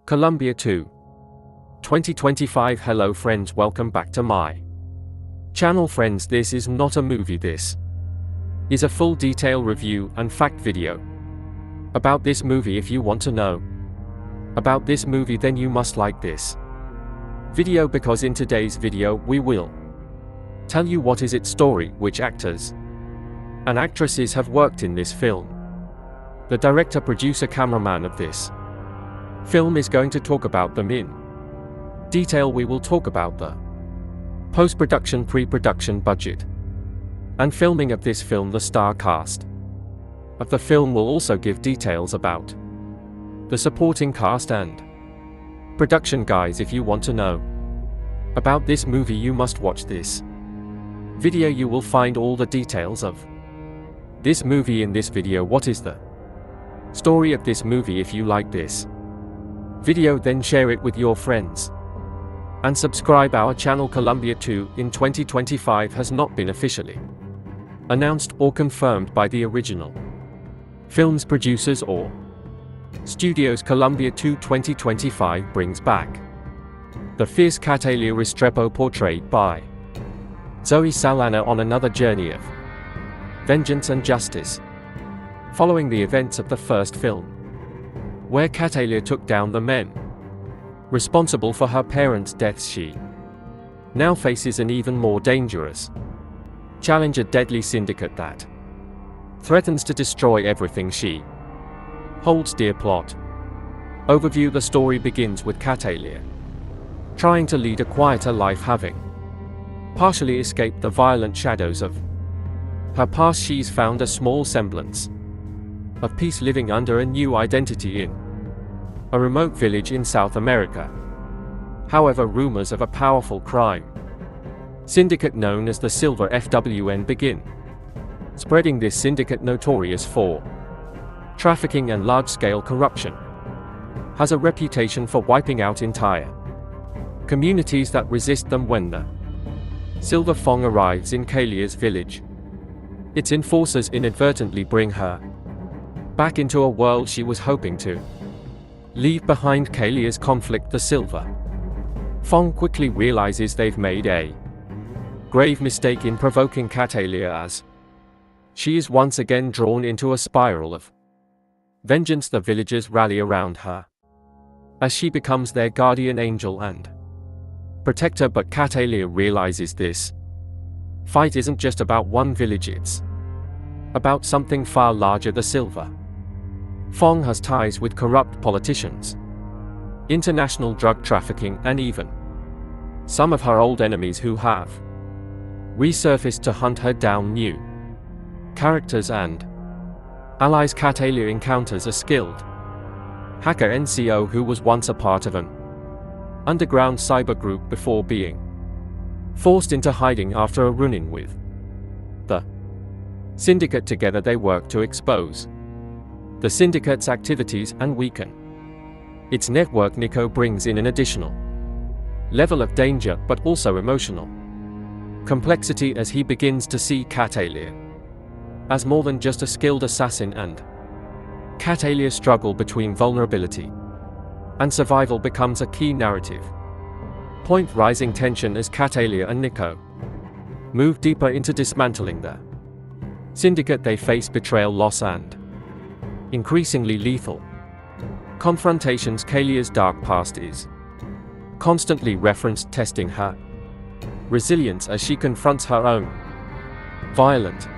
Colombia 2. 2025. Hello friends, welcome back to my channel. Friends, this is not a movie, this is a full detail review and fact video about this movie. If you want to know about this movie, then you must like this video, because in today's video we will tell you what is its story, which actors and actresses have worked in this film. The director, producer, cameraman of this film is going to talk about them in detail. We will talk about the post-production, pre-production budget, and filming of this film. The star cast of the film will also give details about the supporting cast and production guys. If you want to know about this movie, you must watch this video. You will find all the details of this movie in this video. What is the story of this movie? If you like this video, then share it with your friends and subscribe our channel. Colombia 2 in 2025 has not been officially announced or confirmed by the original film's producers or studios. Colombia 2 2025 brings back the fierce Catalina Restrepo, portrayed by Zoe Saldana, on another journey of vengeance and justice, following the events of the first film, where Catalina took down the men responsible for her parents' deaths. She now faces an even more dangerous challenge, a deadly syndicate that threatens to destroy everything she holds dear. Plot overview. The story begins with Catalina trying to lead a quieter life, having partially escaped the violent shadows of her past. She's found a small semblance of peace, living under a new identity in a remote village in South America. However, rumors of a powerful crime syndicate known as the Silver FWN begin spreading. This syndicate, notorious for trafficking and large-scale corruption, has a reputation for wiping out entire communities that resist them. When the Silver Fong arrives in Catalina's village, its enforcers inadvertently bring her back into a world she was hoping to leave behind. Catalina's conflict. The Silver Fong quickly realizes they've made a grave mistake in provoking Catalina, as she is once again drawn into a spiral of vengeance. The villagers rally around her as she becomes their guardian angel and protector. But Catalina realizes this fight isn't just about one village, it's about something far larger. The Silver Fong has ties with corrupt politicians, international drug trafficking, and even some of her old enemies who have resurfaced to hunt her down. New characters and allies. Catalina encounters a skilled hacker NCO who was once a part of an underground cyber group before being forced into hiding after a run-in with the syndicate. Together they work to expose the syndicate's activities and weaken its network. Nico brings in an additional level of danger, but also emotional complexity, as he begins to see Catalina as more than just a skilled assassin, and Catalina's struggle between vulnerability and survival becomes a key narrative point. Rising tension as Catalina and Nico move deeper into dismantling the syndicate. They face betrayal, loss, and increasingly lethal confrontations. Catalina's dark past is constantly referenced, testing her resilience as she confronts her own violent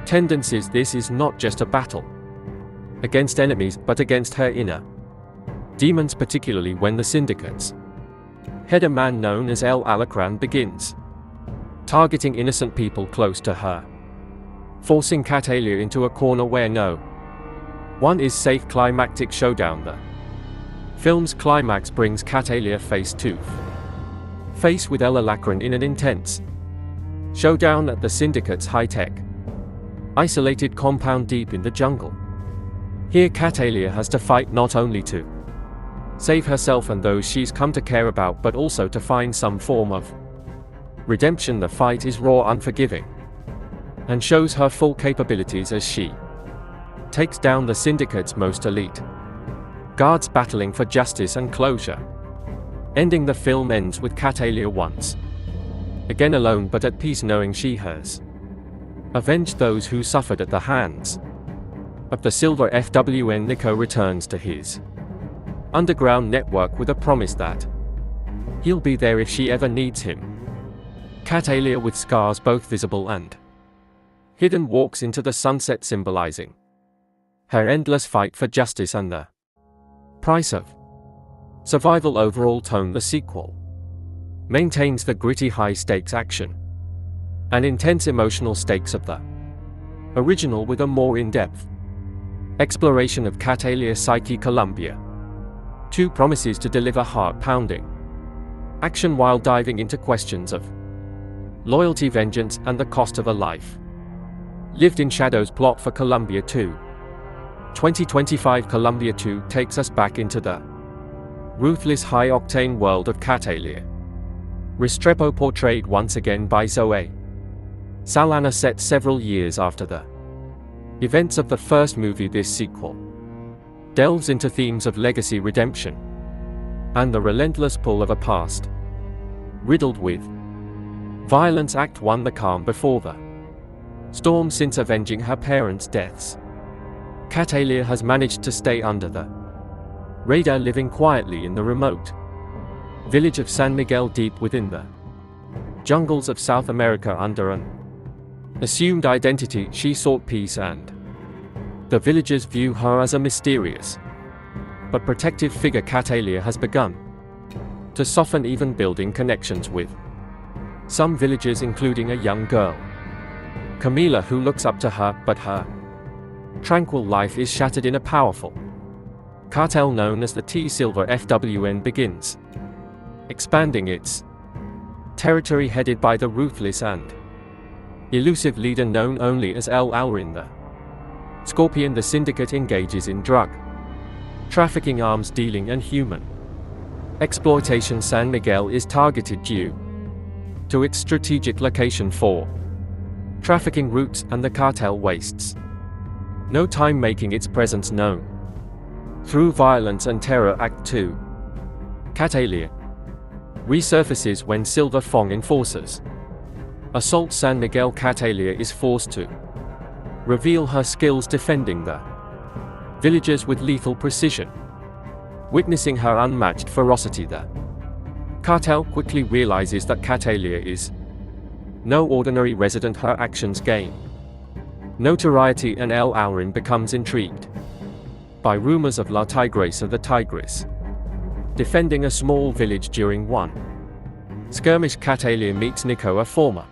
tendencies. This is not just a battle against enemies, but against her inner demons, particularly when the syndicate's head, a man known as El Alacran, begins targeting innocent people close to her, forcing Catalina into a corner where no one is safe. Climactic showdown. The film's climax brings Catalina face to face with El Alacran in an intense showdown at the syndicate's high-tech isolated compound deep in the jungle. Here Catalina has to fight not only to save herself and those she's come to care about, but also to find some form of redemption. The fight is raw, unforgiving, and shows her full capabilities as she takes down the syndicate's most elite guards battling for justice and closure. Ending the film ends with Catalia once again alone but at peace, knowing she has avenged those who suffered at the hands of the Silver FWN. Nico returns to his underground network with a promise that he'll be there if she ever needs him. Catalia, with scars both visible and hidden, walks into the sunset, symbolizing her endless fight for justice and the price of survival. Overall tone: the sequel maintains the gritty high-stakes action and intense emotional stakes of the original, with a more in-depth exploration of Catalia's psyche. Colombia 2 promises to deliver heart-pounding action while diving into questions of loyalty, vengeance, and the cost of a life lived in shadows. Plot for Colombia 2. 2025 Colombia 2 takes us back into the ruthless, high-octane world of Catalia. Restrepo, portrayed once again by Zoe Saldana, set several years after the events of the first movie. This sequel delves into themes of legacy, redemption, and the relentless pull of a past riddled with violence. Act 1: the calm before the storm. Since avenging her parents' deaths, Catalia has managed to stay under the radar, living quietly in the remote village of San Miguel, deep within the jungles of South America. Under an assumed identity, she sought peace, and the villagers view her as a mysterious but protective figure. Catalia has begun to soften, even building connections with some villagers, including a young girl, Camila, who looks up to her, but her tranquil life is shattered in a powerful cartel known as the T. Silver FWN begins expanding its territory, headed by the ruthless and elusive leader known only as El Alrin the Scorpion. The syndicate engages in drug trafficking, arms dealing, and human exploitation. San Miguel is targeted due to its strategic location for trafficking routes, and the cartel wastes no time making its presence known through violence and terror. Act 2: Catalia resurfaces when Silver Fong enforcers assault San Miguel. Catalia is forced to reveal her skills defending the villagers with lethal precision. Witnessing her unmatched ferocity, the cartel quickly realizes that Catalia is no ordinary resident. Her actions gain notoriety, and El Alrin becomes intrigued by rumors of La Tigresa, the Tigress, defending a small village. During one skirmish, Catalia meets Nico, a former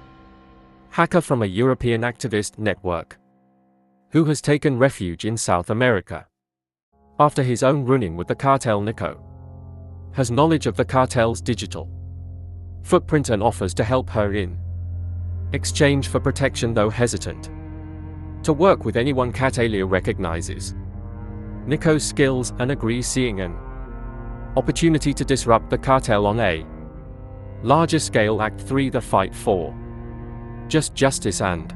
hacker from a European activist network who has taken refuge in South America after his own run-in with the cartel. Nico has knowledge of the cartel's digital footprint and offers to help her in exchange for protection, though hesitant to work with anyone. Catalia recognizes Nico's skills and agrees, seeing an opportunity to disrupt the cartel on a larger scale. Act 3: the fight for justice and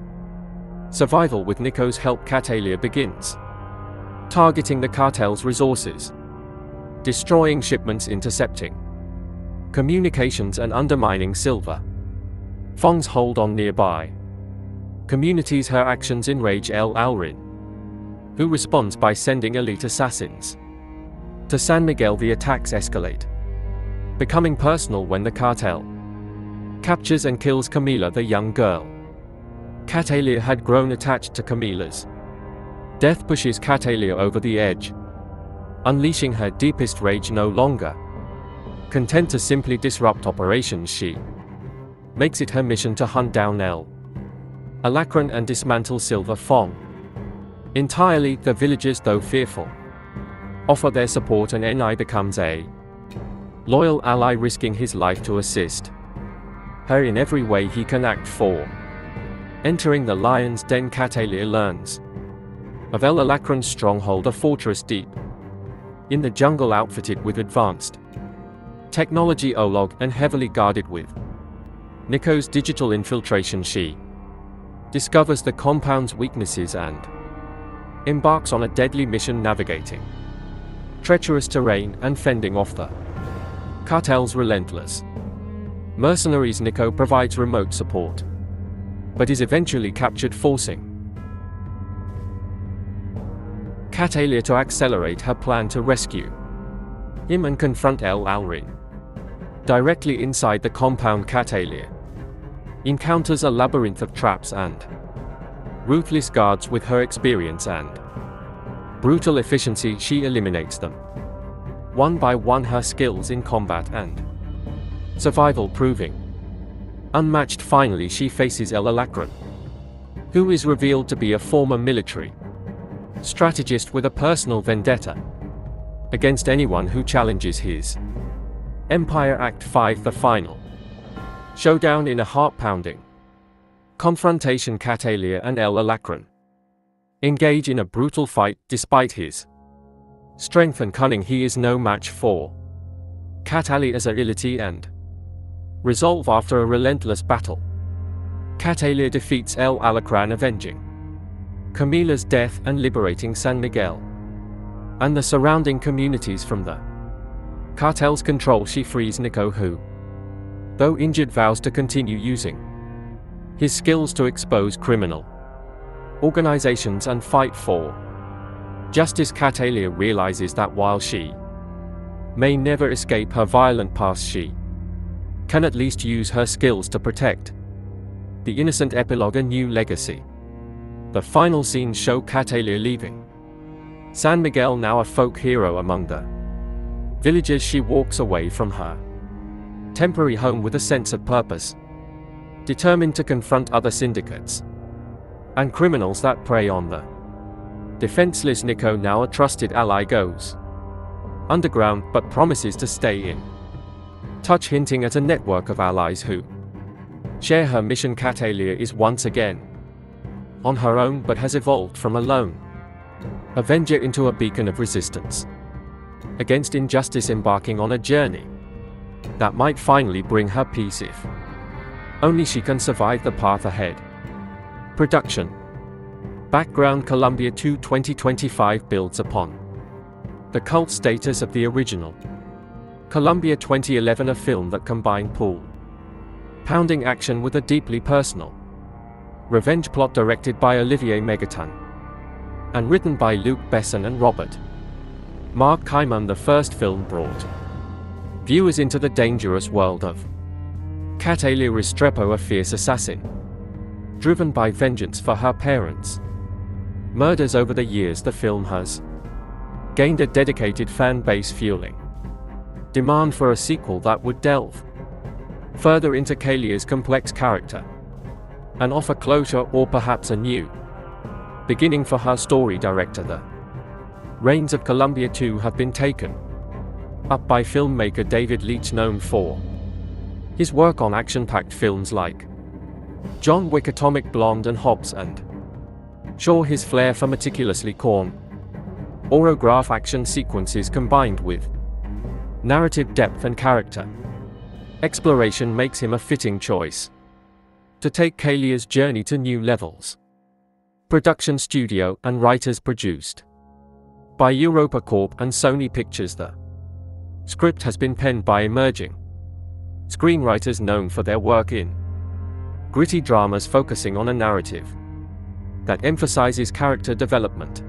survival. With Nico's help, Catalia begins targeting the cartel's resources, destroying shipments, intercepting communications, and undermining Silver Fong's hold on nearby communities. Her actions enrage El Alrin, who responds by sending elite assassins to San Miguel. The attacks escalate, becoming personal when the cartel captures and kills Camila, the young girl. Catalia had grown attached to Camila's death, pushes Catalia over the edge, unleashing her deepest rage. No longer content to simply disrupt operations, she makes it her mission to hunt down El Alacron and dismantle Silver Fong entirely. The villagers, though fearful, offer their support, and Ni becomes a loyal ally, risking his life to assist her in every way he can. Act 4: Entering the Lion's Den. Catalia learns of El Alacron's stronghold, a fortress deep in the jungle, outfitted with advanced technology, OLOG, and heavily guarded with Nico's digital infiltration. She discovers the compound's weaknesses and embarks on a deadly mission, navigating treacherous terrain and fending off the cartel's relentless mercenaries. Nico provides remote support, but is eventually captured, forcing Catalia to accelerate her plan to rescue him and confront El Alrin. Directly inside the compound, Catalia encounters a labyrinth of traps and ruthless guards. With her experience and brutal efficiency, she eliminates them one by one, her skills in combat and survival proving unmatched. Finally, she faces El Alacron, who is revealed to be a former military strategist with a personal vendetta against anyone who challenges his empire. Act 5, the final showdown. In a heart-pounding confrontation, Catalia and El Alacron engage in a brutal fight. Despite his strength and cunning, he is no match for Catalia's agility and resolve. After a relentless battle, Catalia defeats El Alacron, avenging Camila's death and liberating San Miguel and the surrounding communities from the cartel's control. She frees Nico, who, though injured, vows to continue using his skills to expose criminal organizations and fight for justice. Catalia realizes that while she may never escape her violent past, she can at least use her skills to protect the innocent. Epilogue: A New Legacy. The final scenes show Catalia leaving San Miguel, now a folk hero among the villagers. She walks away from her temporary home with a sense of purpose, determined to confront other syndicates and criminals that prey on the defenseless. Nico, now a trusted ally, goes underground but promises to stay in touch, hinting at a network of allies who share her mission. Catalia is once again on her own, but has evolved from a lone avenger into a beacon of resistance against injustice, embarking on a journey that might finally bring her peace if only she can survive the path ahead. Production background: Colombia 2 2025 builds upon the cult status of the original Colombia 2011, a film that combined pounding action with a deeply personal revenge plot. Directed by Olivier Megaton and written by Luc Besson and Robert Mark Kaiman, the first film brought viewers into the dangerous world of Catalia Restrepo, a fierce assassin driven by vengeance for her parents' murders. Over the years, the film has gained a dedicated fan base, fueling demand for a sequel that would delve further into Calia's complex character and offer closure, or perhaps a new beginning for her story. Director: The reins of Colombia 2 have been taken up by filmmaker David Leitch, known for his work on action-packed films like John Wick, Atomic Blonde and Hobbs and Shaw. His flair for meticulously choreographed action sequences combined with narrative depth and character exploration makes him a fitting choice to take Calia's journey to new levels. Production studio and writers: produced by Europa Corp and Sony Pictures. The script has been penned by emerging screenwriters known for their work in gritty dramas, focusing on a narrative that emphasizes character development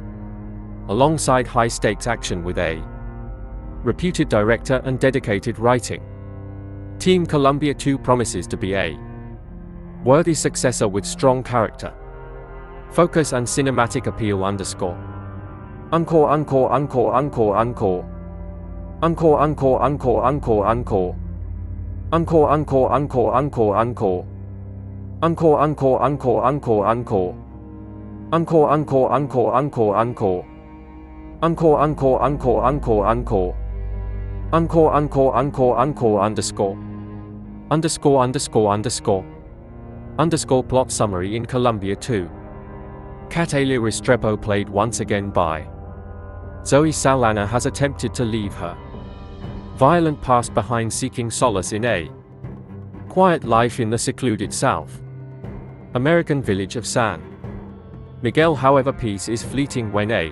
alongside high-stakes action, with a reputed director and dedicated writing team. Colombia 2 promises to be a worthy successor with strong character focus and cinematic appeal. Encore. Encore, encore, encore, encore, encore. Encore, encore, encore, encore, encore. Encore, encore, encore, encore, encore. Encore, encore, encore, encore, encore. Encore, encore, encore, encore, encore. Encore, encore, encore, encore, encore. Encore, encore, encore, encore, underscore. Underscore, underscore, underscore. Underscore plot summary. In Colombia 2, Catalia Restrepo, played once again by Zoe Saldana, has attempted to leave her violent past behind, seeking solace in a quiet life in the secluded South American village of San Miguel. However, peace is fleeting when a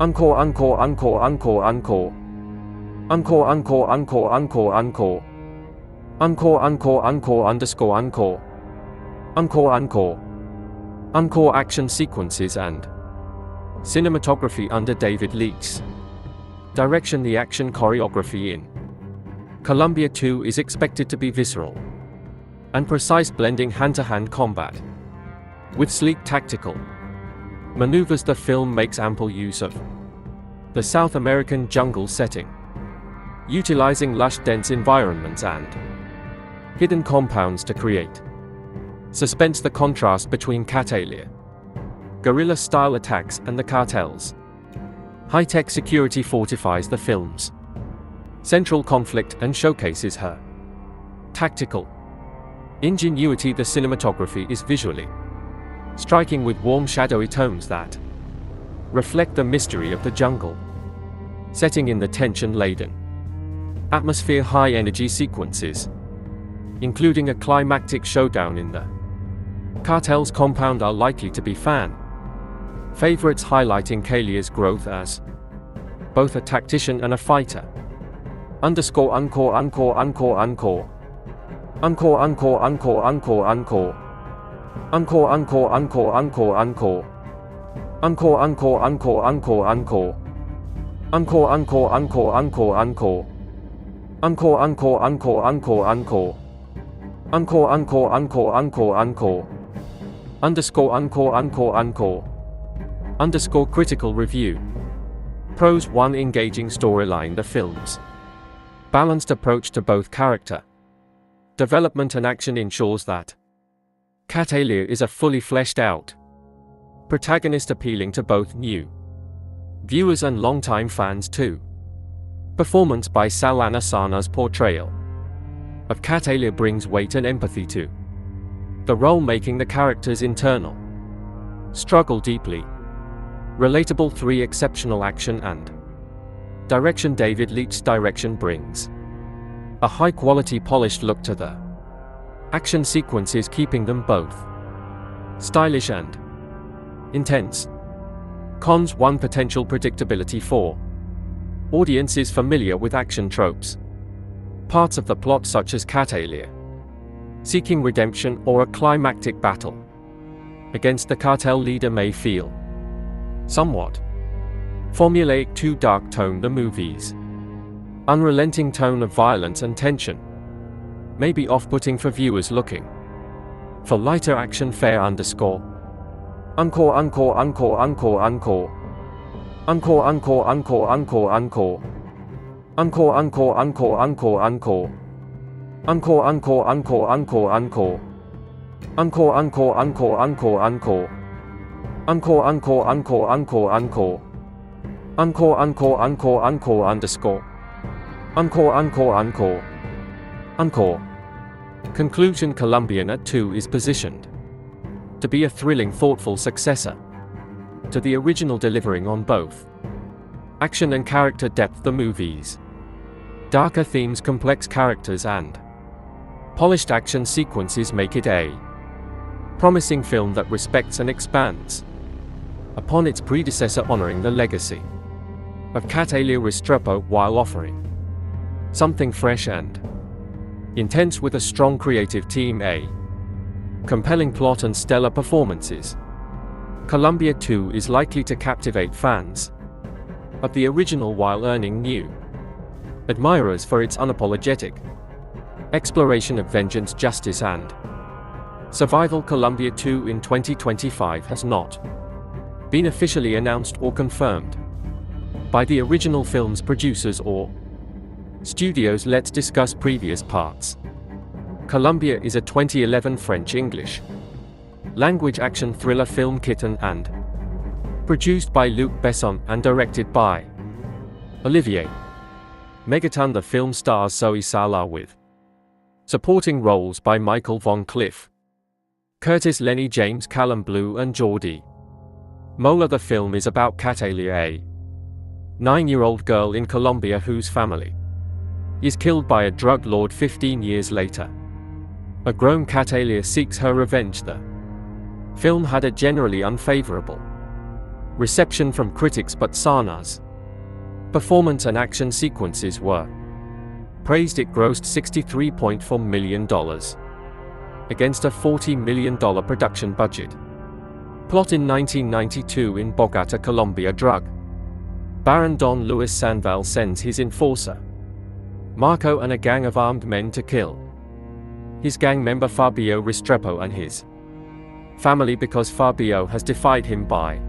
Encore, encore, encore, encore, encore. Encore, encore, encore, encore, encore. Encore, encore, encore, underscore, encore. Encore, encore. Encore action sequences and cinematography under David Leitch. Direction. The action choreography in Colombia 2 is expected to be visceral and precise, blending hand-to-hand combat with sleek tactical maneuvers. The film makes ample use of the South American jungle setting, utilizing lush, dense environments and hidden compounds to create suspense. The contrast between Catalia guerrilla-style attacks and the cartel's high-tech security fortifies the film's central conflict and showcases her tactical ingenuity. The cinematography is visually striking, with warm, shadowy tones that reflect the mystery of the jungle setting in the tension-laden atmosphere. High-energy sequences, including a climactic showdown in the cartel's compound, are likely to be fan favorites, highlighting Calia's growth as both a tactician and a fighter. Underscore, encore, encore, encore, encore. Encore, encore, encore, encore, encore. Encore, encore, encore, encore, encore. Encore, encore, encore, encore, encore. Encore, encore, encore, encore, encore. Encore, encore, encore, encore, encore. Encore, encore, encore, encore, encore. Underscore, encore, encore, encore. Underscore critical review. Pros. 1. Engaging storyline. The film's balanced approach to both character development and action ensures that Catalia is a fully fleshed out protagonist, appealing to both new viewers and longtime fans. 2. Performance by Saldana. Sana's portrayal of Catalia brings weight and empathy to the role, making the character's internal struggle deeply relatable. 3. Exceptional action and direction. David Leitch's direction brings a high-quality, polished look to the action sequences, keeping them both stylish and intense. Cons. 1. Potential predictability for audiences familiar with action tropes. Parts of the plot, such as Catalia seeking redemption or a climactic battle against the cartel leader, may feel somewhat formulaic. 2. Dark tone. The movie's unrelenting tone of violence and tension may be off-putting for viewers looking for lighter action fare. Underscore, encore, encore, encore, encore, encore. Encore, encore, encore, encore, encore. Encore, encore, encore, encore, encore. Encore, encore, encore, encore, encore. Encore, encore, encore, encore, encore. Encore, encore, encore, encore, encore. Encore, encore, encore, encore, underscore. Encore, encore, encore. Encore. Conclusion. Colombiana 2 is positioned to be a thrilling, thoughtful successor to the original, delivering on both action and character depth. The movie's darker themes, complex characters, and polished action sequences make it a promising film that respects and expands upon its predecessor, honoring the legacy of Catalia Restrepo while offering something fresh and intense. With a strong creative team, a compelling plot, and stellar performances, Colombia 2 is likely to captivate fans of the original while earning new admirers for its unapologetic exploration of vengeance, justice, and survival. Colombia 2 in 2025 has not been officially announced or confirmed by the original film's producers or studios. Let's discuss previous parts. Colombia is a 2011 French-English language action thriller film kitten and produced by Luc Besson and directed by Olivier Megaton. The film stars Zoe Sala with supporting roles by Michael Von Cliff, Curtis Lenny, James Callum Blue, and Geordie Mola. The film is about Catalia, a 9-year-old girl in Colombia whose family is killed by a drug lord 15 years later. A grown Catalia seeks her revenge. The film had a generally unfavorable Reception from critics, but Sana's performance and action sequences were praised. It grossed $63.4 million against a $40 million production budget. Plot: in 1992, in Bogota, Colombia, drug baron Don Luis Sandoval sends his enforcer Marco and a gang of armed men to kill his gang member Fabio Restrepo and his family because Fabio has defied him by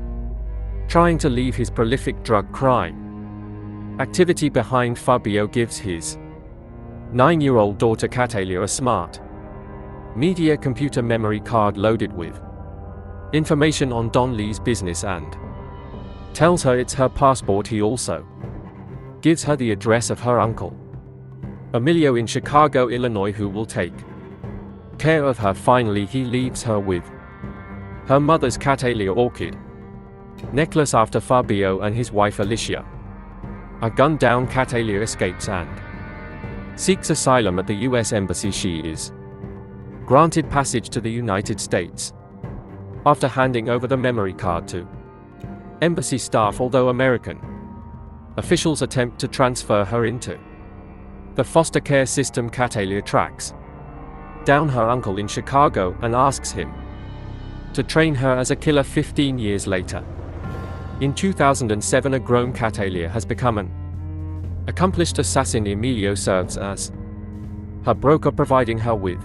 trying to leave his prolific drug crime activity behind. Fabio gives his 9-year-old daughter Catalia a smart media computer memory card loaded with information on Don Lee's business and tells her it's her passport. He also gives her the address of her uncle Emilio in Chicago, Illinois, who will take care of her. Finally, he leaves her with her mother's Catalia orchid necklace. After Fabio and his wife Alicia are gunned down, Catalia escapes and seeks asylum at the U.S. Embassy. She is granted passage to the United States after handing over the memory card to embassy staff, although American officials attempt to transfer her into the foster care system. Catalia tracks down her uncle in Chicago and asks him to train her as a killer. 15 years later, in 2007, a grown Catalia has become an accomplished assassin. Emilio serves as her broker, providing her with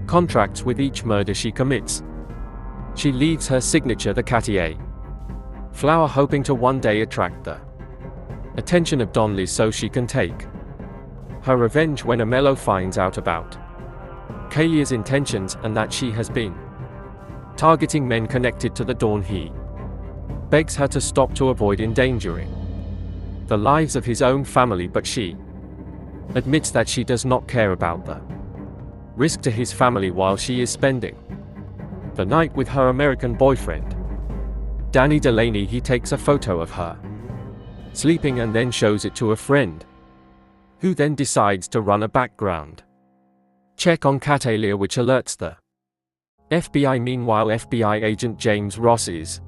contracts with each murder she commits. She leaves her signature, the Cartier flower, hoping to one day attract the attention of Don Lee so she can take her revenge. When Emilio finds out about Calia's intentions and that she has been targeting men connected to the Dawn, he begs her to stop to avoid endangering the lives of his own family, but she admits that she does not care about the risk to his family while she is spending the night with her American boyfriend Danny Delaney. He takes a photo of her sleeping and then shows it to a friend, who then decides to run a background check on Catalia, which alerts the FBI. Meanwhile, FBI agent James Ross is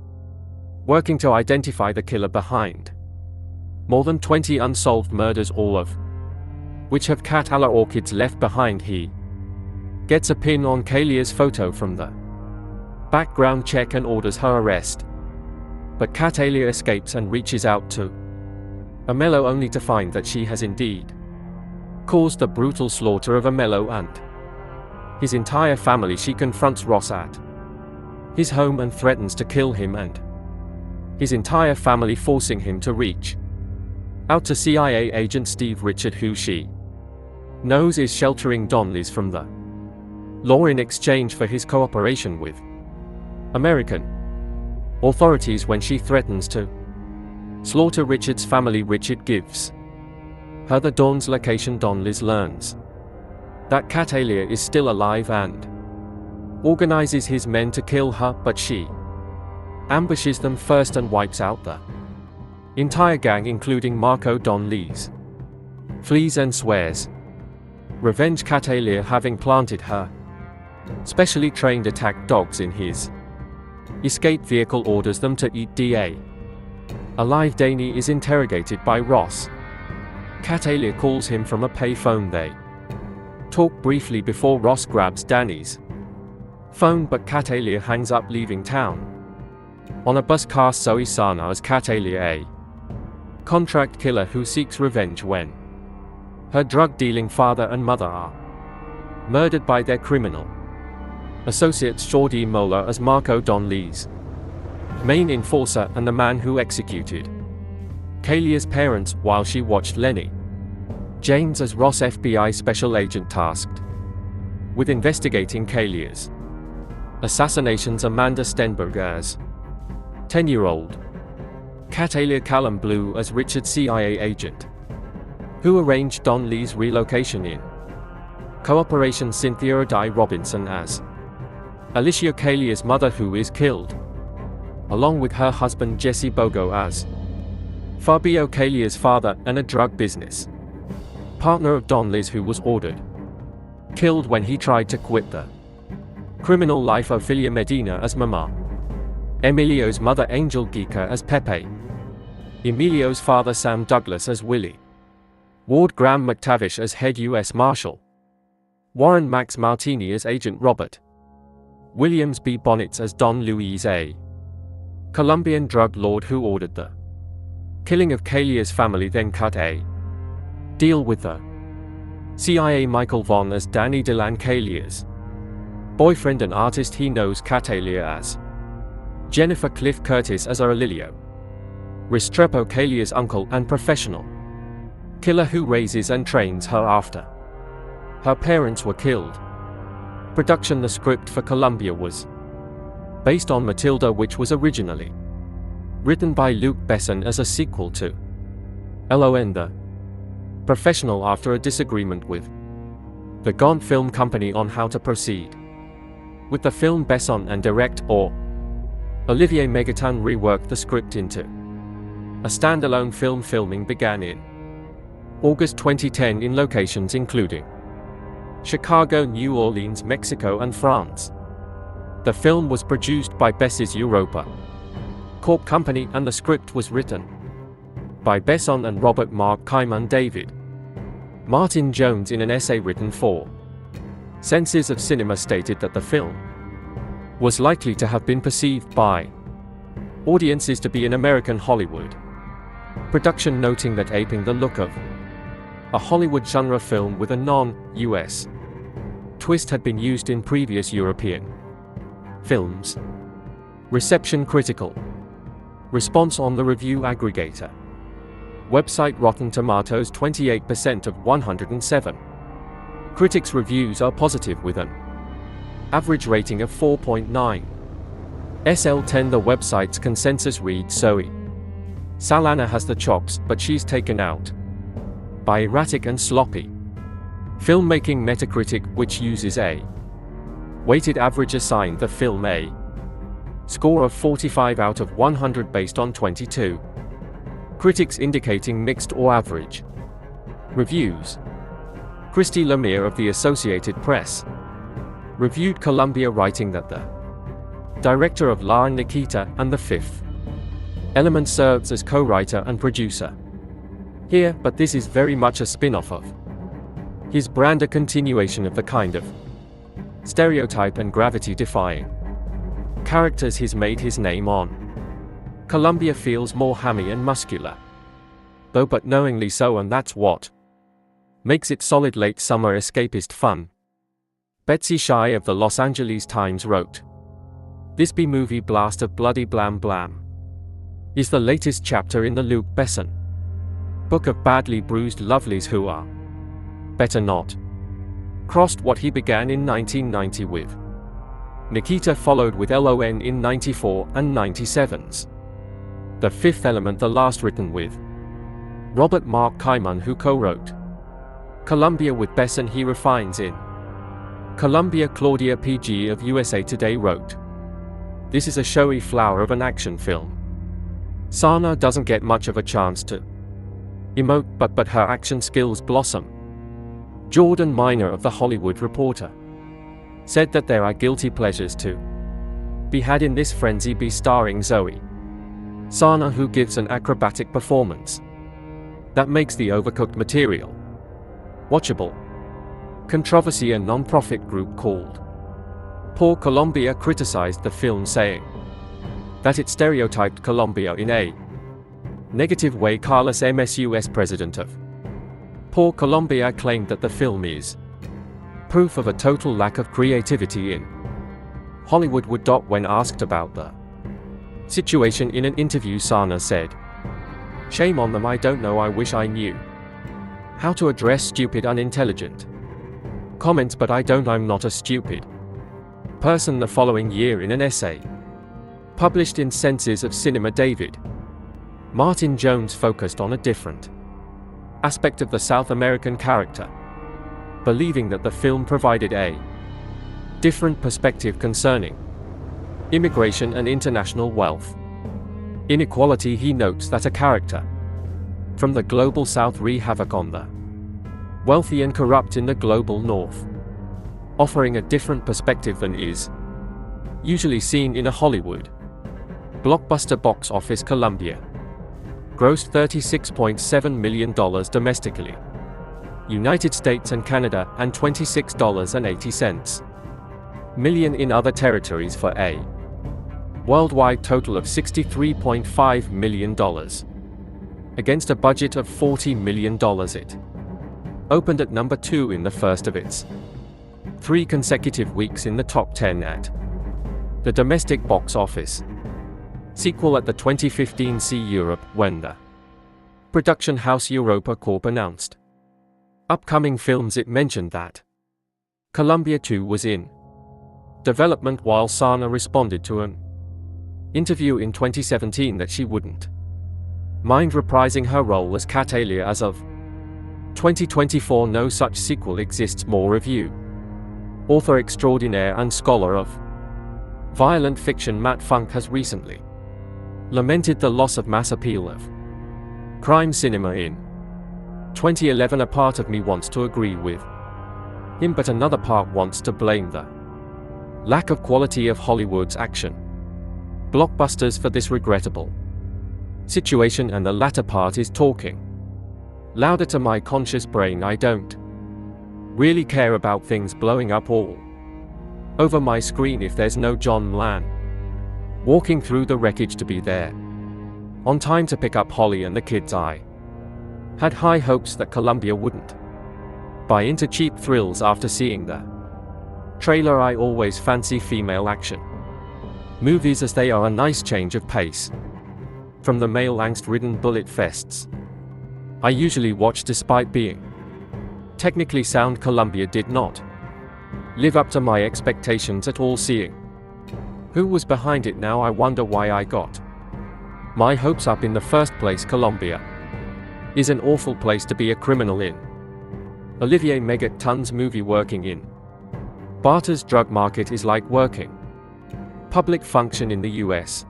working to identify the killer behind more than 20 unsolved murders, all of which have Catalia orchids left behind. He gets a pin on Calia's photo from the background check and orders her arrest, but Catalia escapes and reaches out to Emilio, only to find that she has indeed caused the brutal slaughter of Emilio and his entire family. She confronts Ross at his home and threatens to kill him and his entire family, forcing him to reach out to CIA agent Steve Richard, who she knows is sheltering Don Lees from the law in exchange for his cooperation with American authorities. When she threatens to slaughter Richard's family, Richard gives her the Dawn's location. Don Lees learns that Catalia is still alive and organizes his men to kill her, but she ambushes them first and wipes out the entire gang, including Marco. Don Lees flees and swears revenge. Catalia, having planted her specially trained attack dogs in his escape vehicle, orders them to eat Da. Alive, Danny is interrogated by Ross. Catalia calls him from a payphone. They talk briefly before Ross grabs Danny's phone, but Catalia hangs up, leaving town on a bus. Cast Zoe Sana as Catalia, a contract killer who seeks revenge when her drug-dealing father and mother are murdered by their criminal associates. Shorty Mola as Marco, Don Lee's main enforcer and the man who executed Calia's parents while she watched Lenny. James as Ross, FBI special agent tasked with investigating Calia's assassinations. Amanda Stenberg as 10-year-old Catalia. Callum Blue as Richard, CIA agent who arranged Don Lee's relocation in cooperation. Cynthia Adai Robinson as Alicia, Calia's mother, who is killed, along with her husband Jesse Bogo as Fabio, Calia's father and a drug business partner of Don Lee's, who was ordered killed when he tried to quit the criminal life. Ophelia Medina as Mama Emilio's mother Angel Geeka as Pepe. Emilio's father Sam Douglas as Willie. Ward Graham McTavish as Head U.S. Marshal. Warren Max Martini as Agent Robert. Williams B. Bonnets as Don Luis A. Colombian drug lord who ordered the killing of Kalia's family, then cut a deal with the CIA. Michael Vaughn as Danny Delan, Kalia's boyfriend and artist he knows Catalia as. Jennifer Cliff Curtis as Aurelio Restrepo, Kalia's uncle and professional killer who raises and trains her after her parents were killed. Production. The script for Colombia was based on Matilda, which was originally written by Luc Besson as a sequel to LON the Professional after a disagreement with the Gaunt Film Company on how to proceed with the film. Besson and director Olivier Megaton reworked the script into a standalone film. Filming began in August 2010 in locations including Chicago, New Orleans, Mexico and France. The film was produced by Bess's Europa Corp Company and the script was written by Besson and Robert Mark Kaiman. David Martin Jones, in an essay written for Senses of Cinema, stated that the film was likely to have been perceived by audiences to be an American Hollywood production, noting that aping the look of a Hollywood genre film with a non-US twist had been used in previous European films. Reception. Critical response on the review aggregator website Rotten Tomatoes, 28% of 107 critics' reviews are positive with an average rating of 4.9. SL10. The website's consensus reads: Zoe Saldana has the chops, but she's taken out by erratic and sloppy filmmaking. Metacritic, which uses a weighted average, assigned the film a score of 45 out of 100 based on 22 critics, indicating mixed or average reviews. Christy Lemire of the Associated Press reviewed Colombia, writing that the director of La Nikita and The Fifth Element serves as co-writer and producer here, but this is very much a spin-off of his brand, a continuation of the kind of stereotype and gravity-defying characters he's made his name on. Colombia feels more hammy and muscular, though, but knowingly so, and that's what makes it solid late summer escapist fun. Betsy Shy of the Los Angeles Times wrote, "This B-movie blast of bloody blam blam is the latest chapter in the Luc Besson book of badly bruised lovelies who are better not crossed." What he began in 1990 with Nikita followed with LON in 94 and 97's The Fifth Element, the last written with Robert Mark Kaiman, who co-wrote Colombia with Besson. He refines in Colombia. Claudia PG of USA Today wrote, "This is a showy flower of an action film. Sana doesn't get much of a chance to emote, but her action skills blossom." Jordan Miner of The Hollywood Reporter said that there are guilty pleasures to be had in this frenzy be starring Zoe Sana, who gives an acrobatic performance that makes the overcooked material watchable. Controversy. A non-profit group called Por Colombia criticized the film, saying that it stereotyped Colombia in a negative way. Carlos MSUS, president of Por Colombia, claimed that the film is proof of a total lack of creativity in Hollywood. When asked about the situation in an interview, Sana said, "Shame on them, I don't know, I wish I knew how to address stupid, unintelligent comments, but I don't, I'm not a stupid person." The following year, in an essay published in Senses of Cinema, David Martin Jones focused on a different aspect of the South American character, believing that the film provided a different perspective concerning immigration and international wealth inequality. He notes that a character from the global South wreak havoc on the wealthy and corrupt in the global North, offering a different perspective than is usually seen in a Hollywood Blockbuster box office. Colombia grossed $36.7 million domestically. United States and Canada, and $26.80 million in other territories for a worldwide total of $63.5 million. Against a budget of $40 million, it opened at number 2 in the first of its 3 consecutive weeks in the top 10 at the domestic box office. Sequel at the 2015 See Europe, when the production house Europa Corp announced upcoming films. It mentioned that Colombia 2 was in development, while Sana responded to an interview in 2017 that she wouldn't mind reprising her role as Catalia as of 2024. No such sequel exists. More review. Author extraordinaire and scholar of violent fiction Matt Funk has recently lamented the loss of mass appeal of crime cinema in 2011. A part of me wants to agree with him, but another part wants to blame the lack of quality of Hollywood's action blockbusters for this regrettable situation, and the latter part is talking louder to my conscious brain. I don't really care about things blowing up all over my screen if there's no John Lan walking through the wreckage to be there on time to pick up Holly and the kids. I had high hopes that Colombia wouldn't buy into cheap thrills after seeing the trailer. I always fancy female action movies, as they are a nice change of pace from the male angst-ridden bullet fests I usually watch. Despite being technically sound, Colombia did not live up to my expectations at all. Seeing who was behind it now, I wonder why I got my hopes up in the first place. Colombia is an awful place to be a criminal in. Olivier Megaton's movie working in Barter's drug market is like working public function in the US.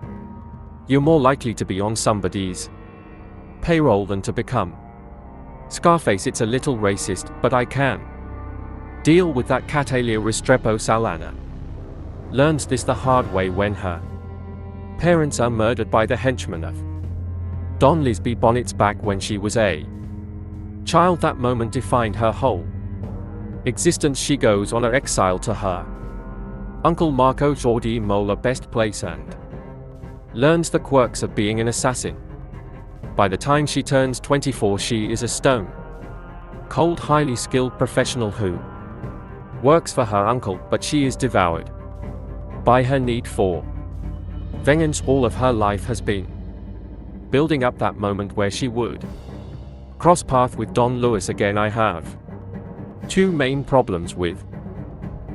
You're more likely to be on somebody's payroll than to become Scarface. It's a little racist, but I can deal with that. Catalia Restrepo Saldana learns this the hard way when her parents are murdered by the henchmen of Don Lisby Bonnet's back when she was a child. That moment defined her whole existence. She goes on her exile to her uncle Marco Jordi Mola best place and learns the quirks of being an assassin. By the time she turns 24, she is a stone cold, highly skilled professional who works for her uncle, but she is devoured by her need for vengeance. All of her life has been building up that moment where she would cross path with Don Lewis again. I have 2 main problems with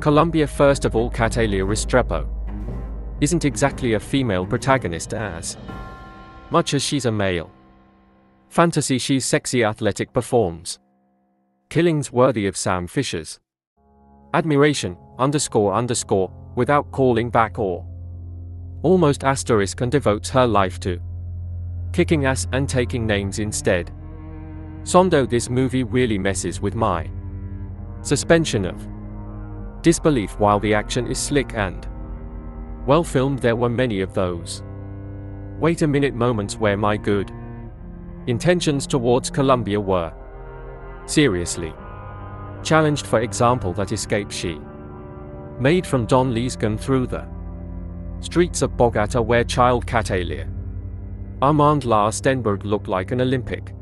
Colombia. First of all, Catalia Restrepo isn't exactly a female protagonist as much as she's a male fantasy. She's sexy, athletic, performs killings worthy of Sam Fisher's admiration, without calling back, or almost asterisk, and devotes her life to kicking ass and taking names instead. Sondo, this movie really messes with my suspension of disbelief. While the action is slick and well filmed, there were many of those wait a minute moments where my good intentions towards Colombia were seriously challenged. For example, that escape she made from Don Lee's gun through the streets of Bogota, where child Catalia Armand La Stenberg looked like an Olympic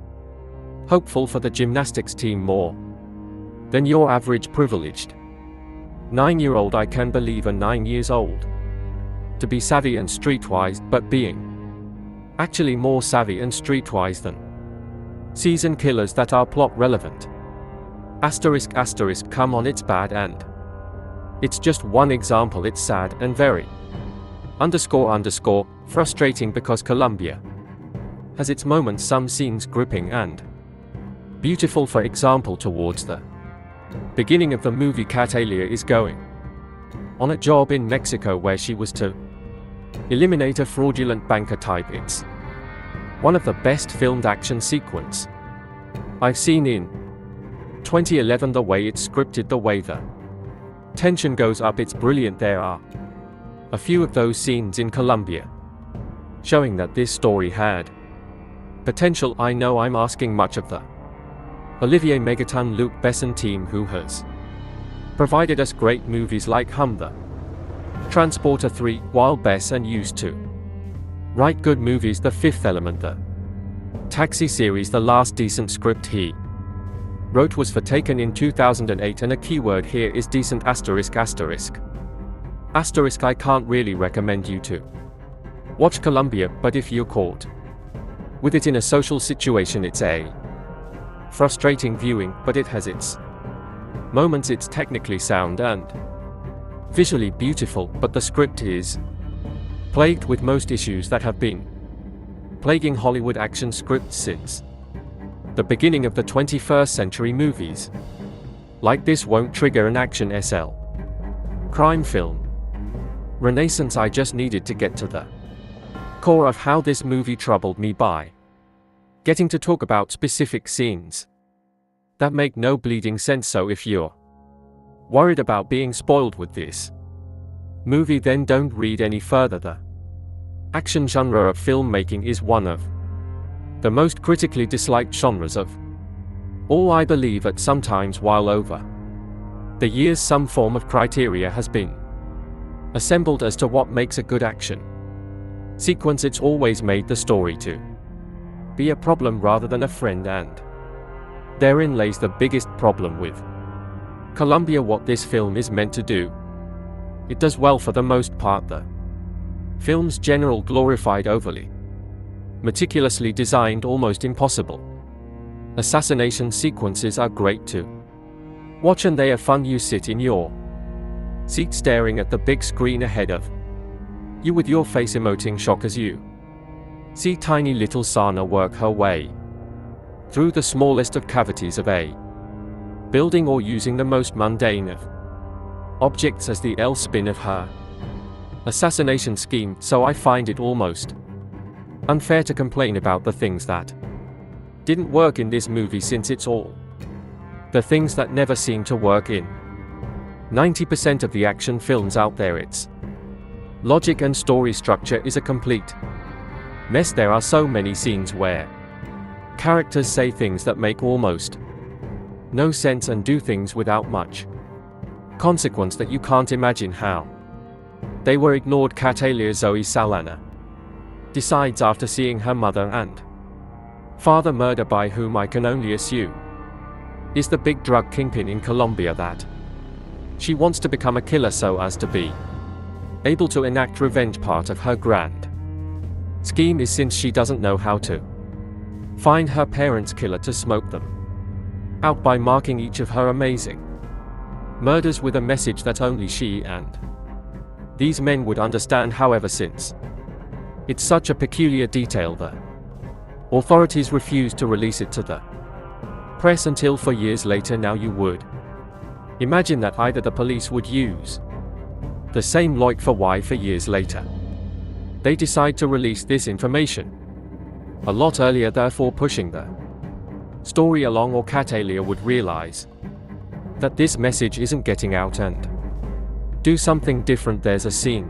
hopeful for the gymnastics team, more than your average privileged 9-year-old. I can believe a 9 years old to be savvy and streetwise, but being actually more savvy and streetwise than seasoned killers that are plot relevant. Asterisk, come on, it's bad, and it's just one example. It's sad and very frustrating because Colombia has its moments, some scenes gripping and beautiful. For example, towards the beginning of the movie, Catalia is going on a job in Mexico where she was to eliminate a fraudulent banker type. It's one of the best filmed action sequence I've seen in 2011. The way it's scripted, the way the tension goes up, it's brilliant. There are a few of those scenes in Colombia showing that this story had potential. I know I'm asking much of the Olivier Megaton Luc Besson team, who has provided us great movies like Hum the Transporter 3, Wild Bess, and used to write good movies. The Fifth Element, the Taxi series. The last decent script he wrote was for Taken in 2008, and a keyword here is decent asterisk asterisk. Asterisk. I can't really recommend you to watch Colombia, but if you're caught with it in a social situation, it's a frustrating viewing, but it has its moments. It's technically sound and visually beautiful, but the script is plagued with most issues that have been plaguing Hollywood action scripts since the beginning of the 21st century. Movies like this won't trigger an action SL crime film renaissance. I just needed to get to the core of how this movie troubled me by getting to talk about specific scenes that make no bleeding sense. So if you're worried about being spoiled with this movie, then don't read any further. The action genre of filmmaking is one of the most critically disliked genres of all. I believe at some times while over the years some form of criteria has been assembled as to what makes a good action sequence. It's always made the story to be a problem rather than a friend, and therein lays the biggest problem with Colombia. What this film is meant to do, it does well for the most part. The film's general glorified, overly meticulously designed, almost impossible assassination sequences are great to watch, and they are fun. You sit in your seat staring at the big screen ahead of you with your face emoting shock as you see tiny little Sana work her way through the smallest of cavities of a building, or using the most mundane of objects as the L-spin of her assassination scheme. So I find it almost unfair to complain about the things that didn't work in this movie, since it's all the things that never seem to work in 90% of the action films out there. Its logic and story structure is a complete mess. There are so many scenes where characters say things that make almost no sense and do things without much consequence that you can't imagine how they were ignored. Catalia Zoe Saldana decides, after seeing her mother and father murder by whom I can only assume is the big drug kingpin in Colombia, that she wants to become a killer so as to be able to enact revenge. Part of her grand scheme is, since she doesn't know how to find her parents' killer, to smoke them out by marking each of her amazing murders with a message that only she and these men would understand. However, since it's such a peculiar detail, the authorities refused to release it to the press until 4 years later. Now you would imagine that either the police would use the same logic for why 4 years later they decide to release this information a lot earlier, therefore pushing the story along, or Catalia would realize that this message isn't getting out and do something different. There's a scene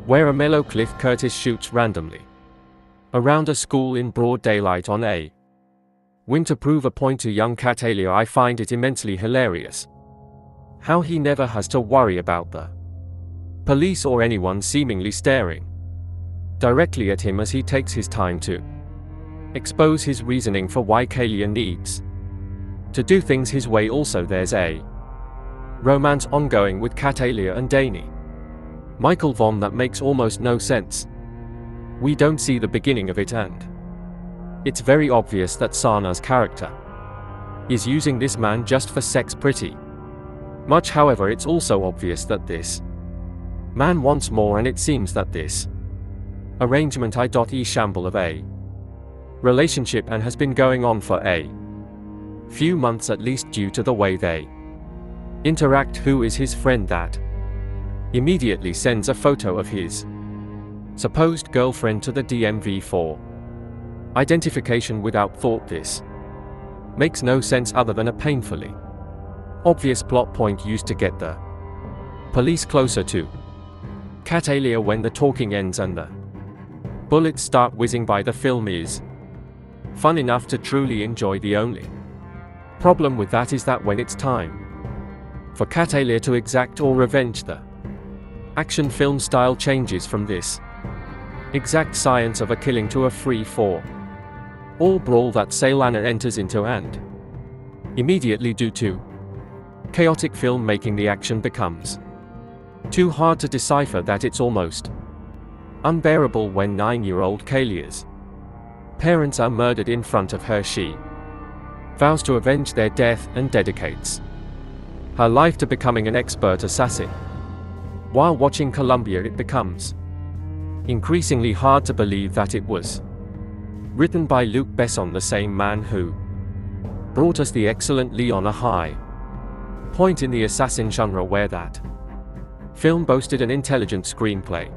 where a mellow Cliff Curtis shoots randomly around a school in broad daylight on a whim to prove a point to young Catalia. I find it immensely hilarious how he never has to worry about the police or anyone seemingly staring directly at him as he takes his time to expose his reasoning for why Kalia needs to do things his way. Also, there's a romance ongoing with Catalia and Danny Michael Vaughn that makes almost no sense. We don't see the beginning of it, and it's very obvious that Sana's character is using this man just for sex pretty much. However, it's also obvious that this man wants more, and it seems that this arrangement i.e. shamble of a relationship and has been going on for a few months at least, due to the way they interact. Who is his friend that immediately sends a photo of his supposed girlfriend to the DMV for identification without thought? This makes no sense other than a painfully obvious plot point used to get the police closer to Catalia when the talking ends and the bullets start whizzing by. The film is fun enough to truly enjoy. The only problem with that is that when it's time for Catalia to exact or revenge, the action film style changes from this exact science of a killing to a free-for-all brawl that Saldana enters into, and immediately, due to chaotic filmmaking, the action becomes too hard to decipher that it's almost unbearable when 9-year-old Kalia's parents are murdered in front of her. She vows to avenge their death and dedicates her life to becoming an expert assassin. While watching Colombia, it becomes increasingly hard to believe that it was written by Luc Besson, the same man who brought us the excellent Leon, a high point in the assassin genre, where that film boasted an intelligent screenplay,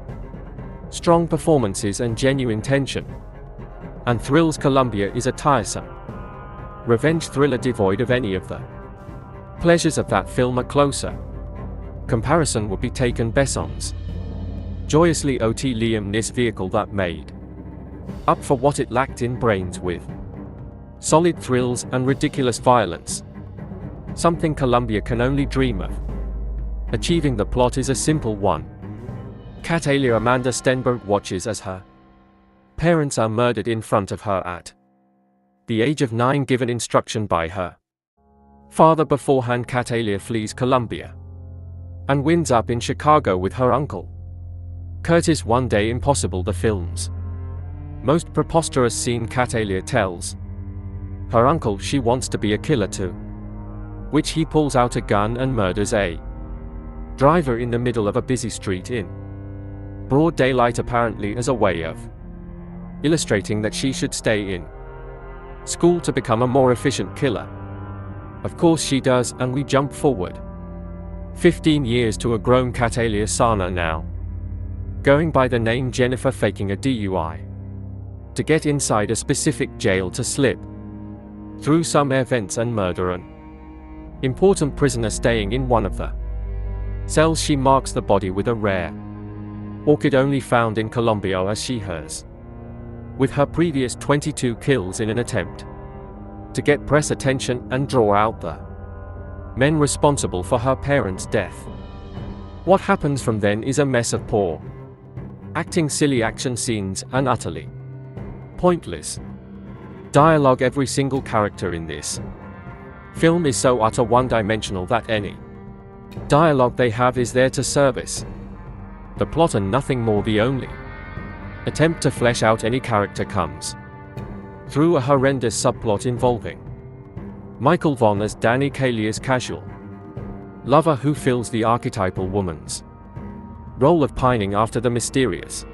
strong performances, and genuine tension and thrills. Colombia is a tiresome revenge thriller devoid of any of the pleasures of that film. A closer comparison would be taken Besson's joyously OT Liam Neeson vehicle that made up for what it lacked in brains, with solid thrills and ridiculous violence, something Colombia can only dream of achieving. The plot is a simple one. Catalia Amanda Stenberg watches as her parents are murdered in front of her at the age of 9, given instruction by her father beforehand. Catalia flees Colombia and winds up in Chicago with her uncle Curtis. One day impossible. The film's most preposterous scene. Catalia tells her uncle she wants to be a killer too, which he pulls out a gun and murders a driver in the middle of a busy street in broad daylight, apparently as a way of illustrating that she should stay in school to become a more efficient killer. Of course she does, and we jump forward 15 years to a grown Catalia Sana, now going by the name Jennifer, faking a DUI to get inside a specific jail to slip through some air vents and murder an important prisoner staying in one of the cells. She marks the body with a rare orchid only found in Colombia, as she has with her previous 22 kills, in an attempt to get press attention and draw out the men responsible for her parents' death. What happens from then is a mess of poor acting, silly action scenes, and utterly pointless dialogue. Every single character in this film is so utter one-dimensional that any dialogue they have is there to service the plot and nothing more. The only attempt to flesh out any character comes through a horrendous subplot involving Michael Vaughn as Danny Kalia's casual lover, who fills the archetypal woman's role of pining after the mysterious,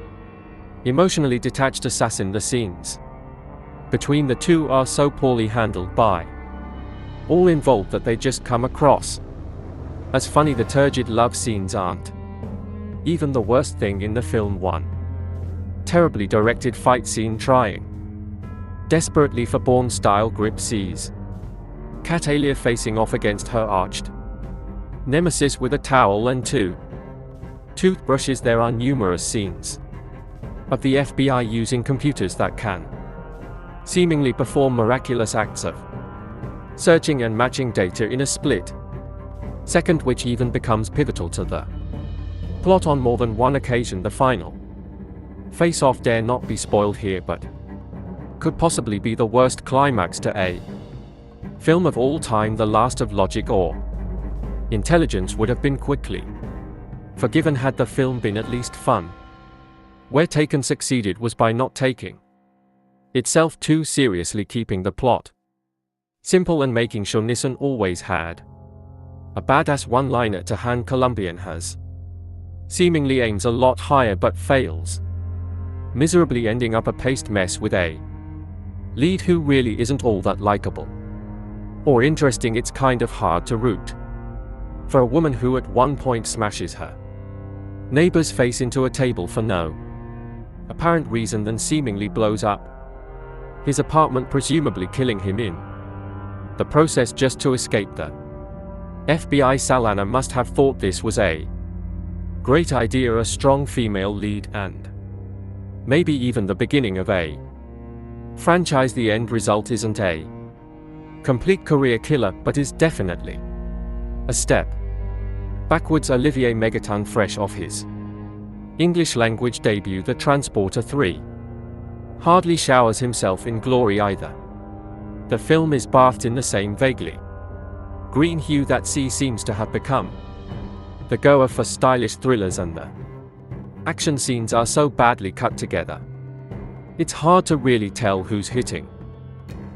emotionally detached assassin. The scenes between the two are so poorly handled by all involved that they just come across as funny. The turgid love scenes aren't even the worst thing in the film. One terribly directed fight scene trying desperately for Bourne-style grip sees Catalia facing off against her arched nemesis with a towel and 2 toothbrushes. There are numerous scenes of the FBI using computers that can seemingly perform miraculous acts of searching and matching data in a split second, which even becomes pivotal to the plot on more than one occasion. The final face-off dare not be spoiled here, but could possibly be the worst climax to a film of all time. The last of logic or intelligence would have been quickly forgiven had the film been at least fun. Where Taken succeeded was by not taking itself too seriously, keeping the plot simple and making sure Neeson always had a badass one-liner to hand. Colombian has seemingly aims a lot higher but fails miserably, ending up a paced mess with a lead who really isn't all that likable or interesting. It's kind of hard to root for a woman who at one point smashes her neighbor's face into a table for no apparent reason, then seemingly blows up his apartment, presumably killing him in the process just to escape the FBI. Saldana must have thought this was a great idea, a strong female lead, and Maybe even the beginning of a franchise. The end result isn't a complete career killer, but is definitely a step backwards. Olivier Megaton, fresh off his English language debut The Transporter 3, hardly showers himself in glory either. The film is bathed in the same vaguely green hue that sea seems to have become the goer for stylish thrillers, and the action scenes are so badly cut together it's hard to really tell who's hitting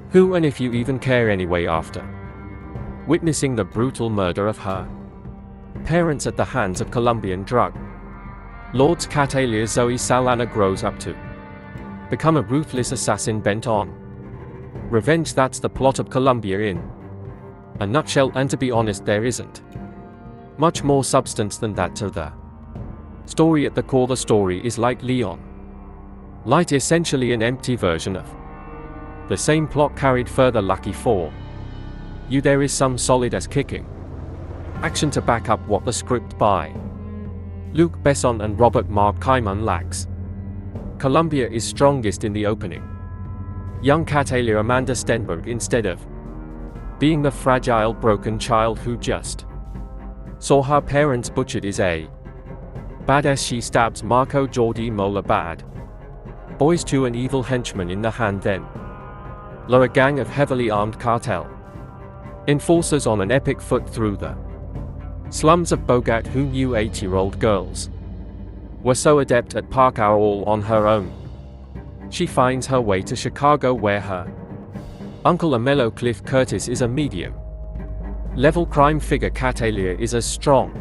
who, and if you even care anyway after witnessing the brutal murder of her parents at the hands of Colombian drug lords. Catalia Zoe Saldana grows up to become a ruthless assassin bent on revenge. That's the plot of Colombia in a nutshell, and to be honest, there isn't much more substance than that to the story. At the core, the story is like Leon Light, essentially an empty version of the same plot carried further. Lucky for you, there is some solid ass kicking action to back up what the script by Luc Besson and Robert Mark Kaimon lacks. Colombia is strongest in the opening. Young Catalia Amanda Stenberg, instead of being the fragile, broken child who just saw her parents butchered, is a badass. She stabs Marco Jordi Mola bad boys to an evil henchman in the hand, then lure a gang of heavily armed cartel enforcers on an epic foot through the slums of Bogotá. Who knew 8-year-old girls were so adept at parkour all on her own? She finds her way to Chicago, where her uncle, a mellow Cliff Curtis, is a medium-level crime figure. Catalia is as strong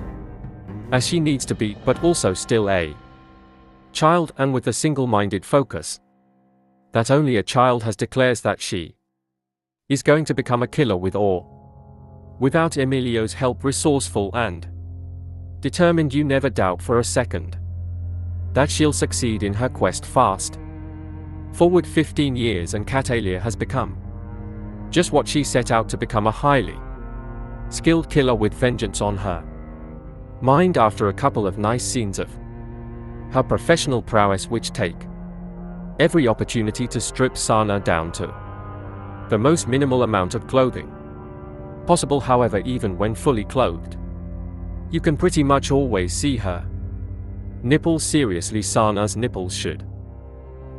as she needs to be, but also still a child, and with a single-minded focus that only a child has, declares that she is going to become a killer with or without Emilio's help. Resourceful and determined, you never doubt for a second that she'll succeed in her quest. Fast forward 15 years and Catalia has become just what she set out to become, a highly skilled killer with vengeance on her mind. After a couple of nice scenes of her professional prowess, which take every opportunity to strip Sana down to the most minimal amount of clothing possible. However, even when fully clothed, you can pretty much always see her nipples. Seriously, Sana's nipples should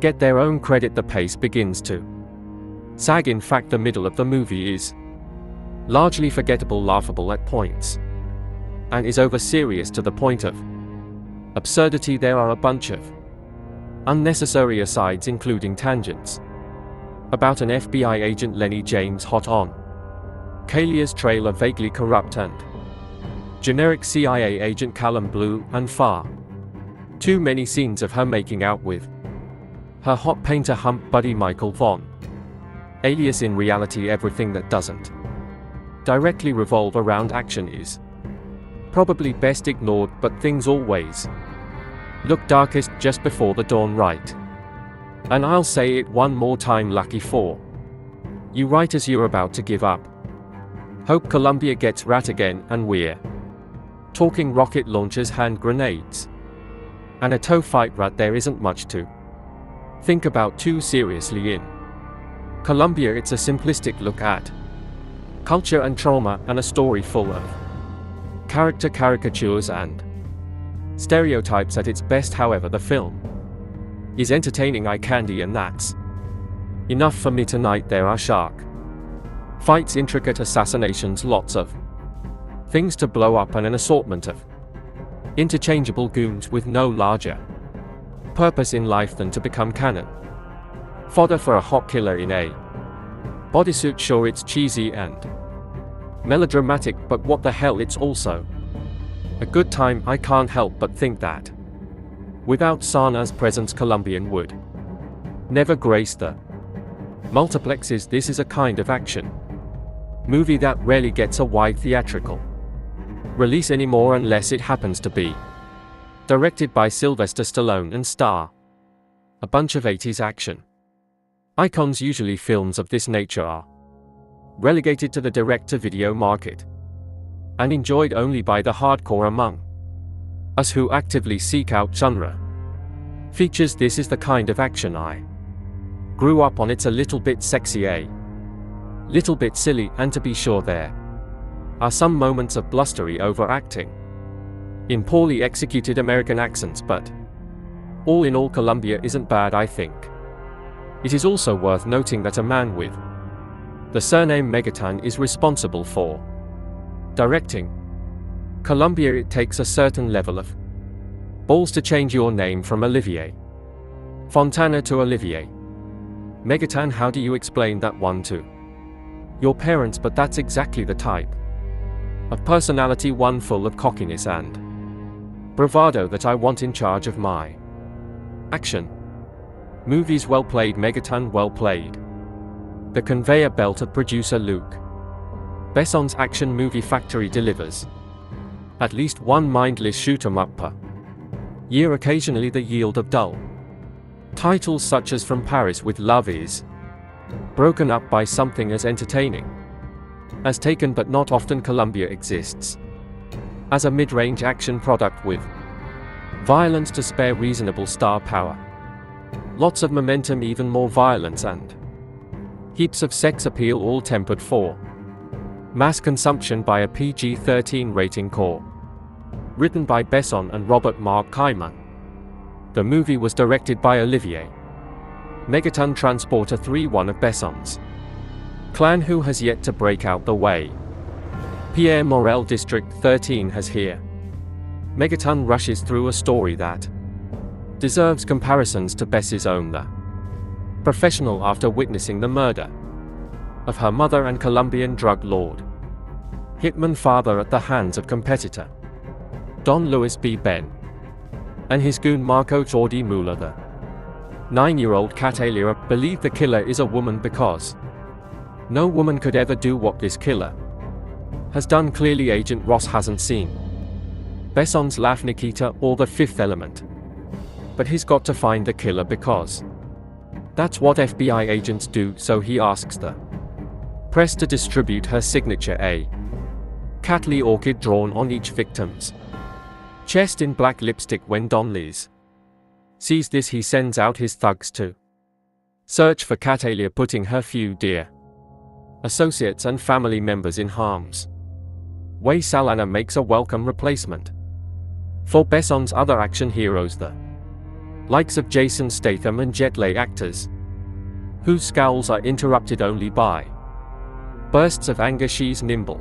get their own credit. The pace begins to sag. In fact, the middle of the movie is largely forgettable, laughable at points, and is over serious to the point of absurdity. There are a bunch of unnecessary asides, including tangents about an FBI agent Lenny James hot on Calia's trail, a vaguely corrupt and generic CIA agent Callum Blue, and far too many scenes of her making out with her hot painter hump buddy Michael Vaughn, alias in reality everything that doesn't directly revolve around action is probably best ignored, but things always look darkest just before the dawn, right? And I'll say it one more time, lucky for you, right as you're about to give up hope. Colombia gets rat again, and we're talking rocket launchers, hand grenades, and a toe fight. Rat, there isn't much to think about too seriously in Colombia. It's a simplistic look at culture and trauma, and a story full of character caricatures and stereotypes at its best. However, the film is entertaining eye candy, and that's enough for me tonight. There are shark fights, intricate assassinations, lots of things to blow up, and an assortment of interchangeable goons with no larger purpose in life than to become cannon fodder for a hot killer in a bodysuit. Sure, it's cheesy and melodramatic, but what the hell, it's also a good time. I can't help but think that without Sana's presence, Colombian would never grace the multiplexes. This is a kind of action movie that rarely gets a wide theatrical release anymore, unless it happens to be directed by Sylvester Stallone and star a bunch of 80s action icons. Usually films of this nature are relegated to the direct-to-video market and enjoyed only by the hardcore among us who actively seek out genre Features. This is the kind of action I grew up on. It's a little bit sexy, a little bit silly, and to be sure there are some moments of blustery overacting in poorly executed American accents, but all in all, Colombia isn't bad, I think. It is also worth noting that a man with the surname Megaton is responsible for directing Colombia. It takes a certain level of balls to change your name from Olivier Fontana to Olivier Megaton. How do you explain that one to your parents? But that's exactly the type of personality, one full of cockiness and bravado, that I want in charge of my action movies. Well played, Megaton, well played. The conveyor belt of producer Luc Besson's action movie factory delivers at least one mindless shoot-'em-up per year, occasionally the yield of dull titles such as From Paris with Love is broken up by something as entertaining as Taken, but not often. Colombia exists as a mid-range action product with violence to spare, reasonable star power, lots of momentum, even more violence, and heaps of sex appeal, all tempered for mass consumption by a PG-13 rating core. Written by Besson and Robert Mark Kaiman. The movie was directed by Olivier Megaton. Transporter 3, one of Besson's clan who has yet to break out the way. Pierre Morel, District 13 has here. Megaton rushes through a story that deserves comparisons to Bess's own. The professional, after witnessing the murder of her mother and Colombian drug lord hitman father at the hands of competitor Don Luis B. Ben and his goon Marco Jordi Muller, the 9-year-old Catalia believed the killer is a woman because no woman could ever do what this killer has done. Clearly Agent Ross hasn't seen Besson's laugh Nikita or The Fifth Element, but he's got to find the killer because that's what FBI agents do. So he asks the press to distribute her signature, a Catley orchid drawn on each victim's chest in black lipstick. When Don Liz sees this, he sends out his thugs to search for Catalia, putting her few dear associates and family members in harm's way. Saldana makes a welcome replacement for Besson's other action heroes, the likes of Jason Statham and Jet Li, actors whose scowls are interrupted only by bursts of anger. She's nimble,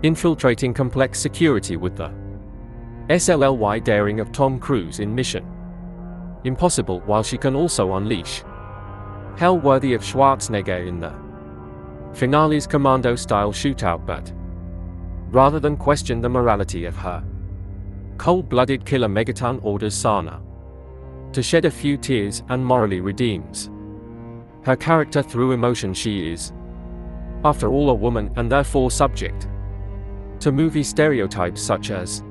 infiltrating complex security with the SLLY daring of Tom Cruise in Mission Impossible, while she can also unleash hell worthy of Schwarzenegger in the finale's commando-style shootout. But rather than question the morality of her cold-blooded killer, Megaton orders Sana to shed a few tears and morally redeems her character through emotion. She is, after all, a woman and therefore subject to movie stereotypes such as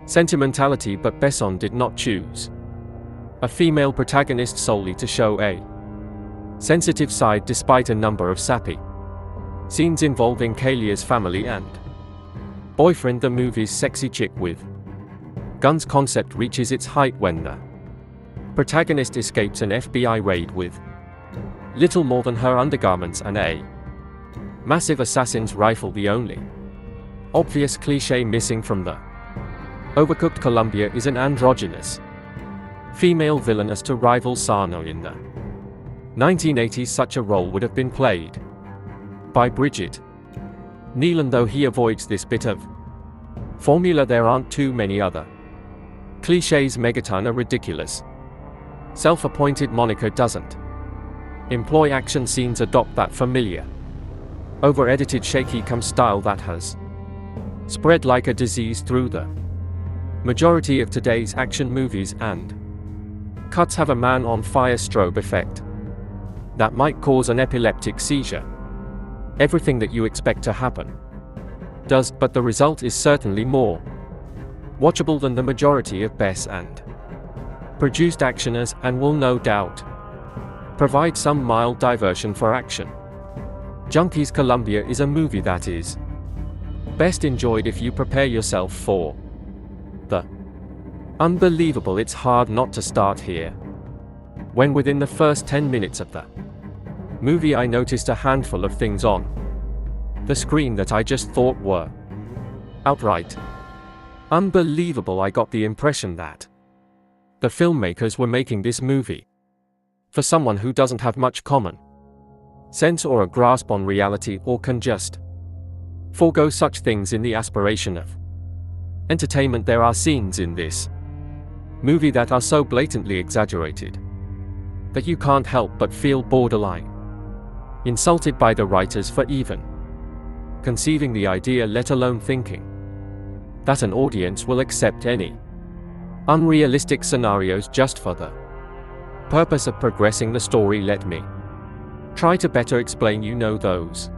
sentimentality, but Besson did not choose a female protagonist solely to show a sensitive side, despite a number of sappy scenes involving Kalia's family and boyfriend. The movie's sexy chick with guns concept reaches its height when the protagonist escapes an FBI raid with little more than her undergarments and a massive assassin's rifle, the only obvious cliché missing from the overcooked Colombia is an androgynous female villain as to rival Sana in the 1980s. Such a role would have been played by Bridget Nealon, though he avoids this bit of formula. There aren't too many other clichés. Megaton, a ridiculous self-appointed moniker, doesn't employ action scenes, adopt that familiar over-edited shaky-cam style that has spread like a disease through the majority of today's action movies, and cuts have a man on fire strobe effect that might cause an epileptic seizure. Everything that you expect to happen does, but the result is certainly more watchable than the majority of best and produced actioners, and will no doubt provide some mild diversion for action junkies. Colombia is a movie that is best enjoyed if you prepare yourself for the Unbelievable, it's hard not to start here. When within the first 10 minutes of the movie I noticed a handful of things on the screen that I just thought were outright unbelievable. I got the impression that the filmmakers were making this movie for someone who doesn't have much common sense or a grasp on reality, or can just forego such things in the aspiration of entertainment. There are scenes in this movie that are so blatantly exaggerated that you can't help but feel borderline insulted by the writers for even conceiving the idea, let alone thinking that an audience will accept any unrealistic scenarios just for the purpose of progressing the story. Let me try to better explain. You know those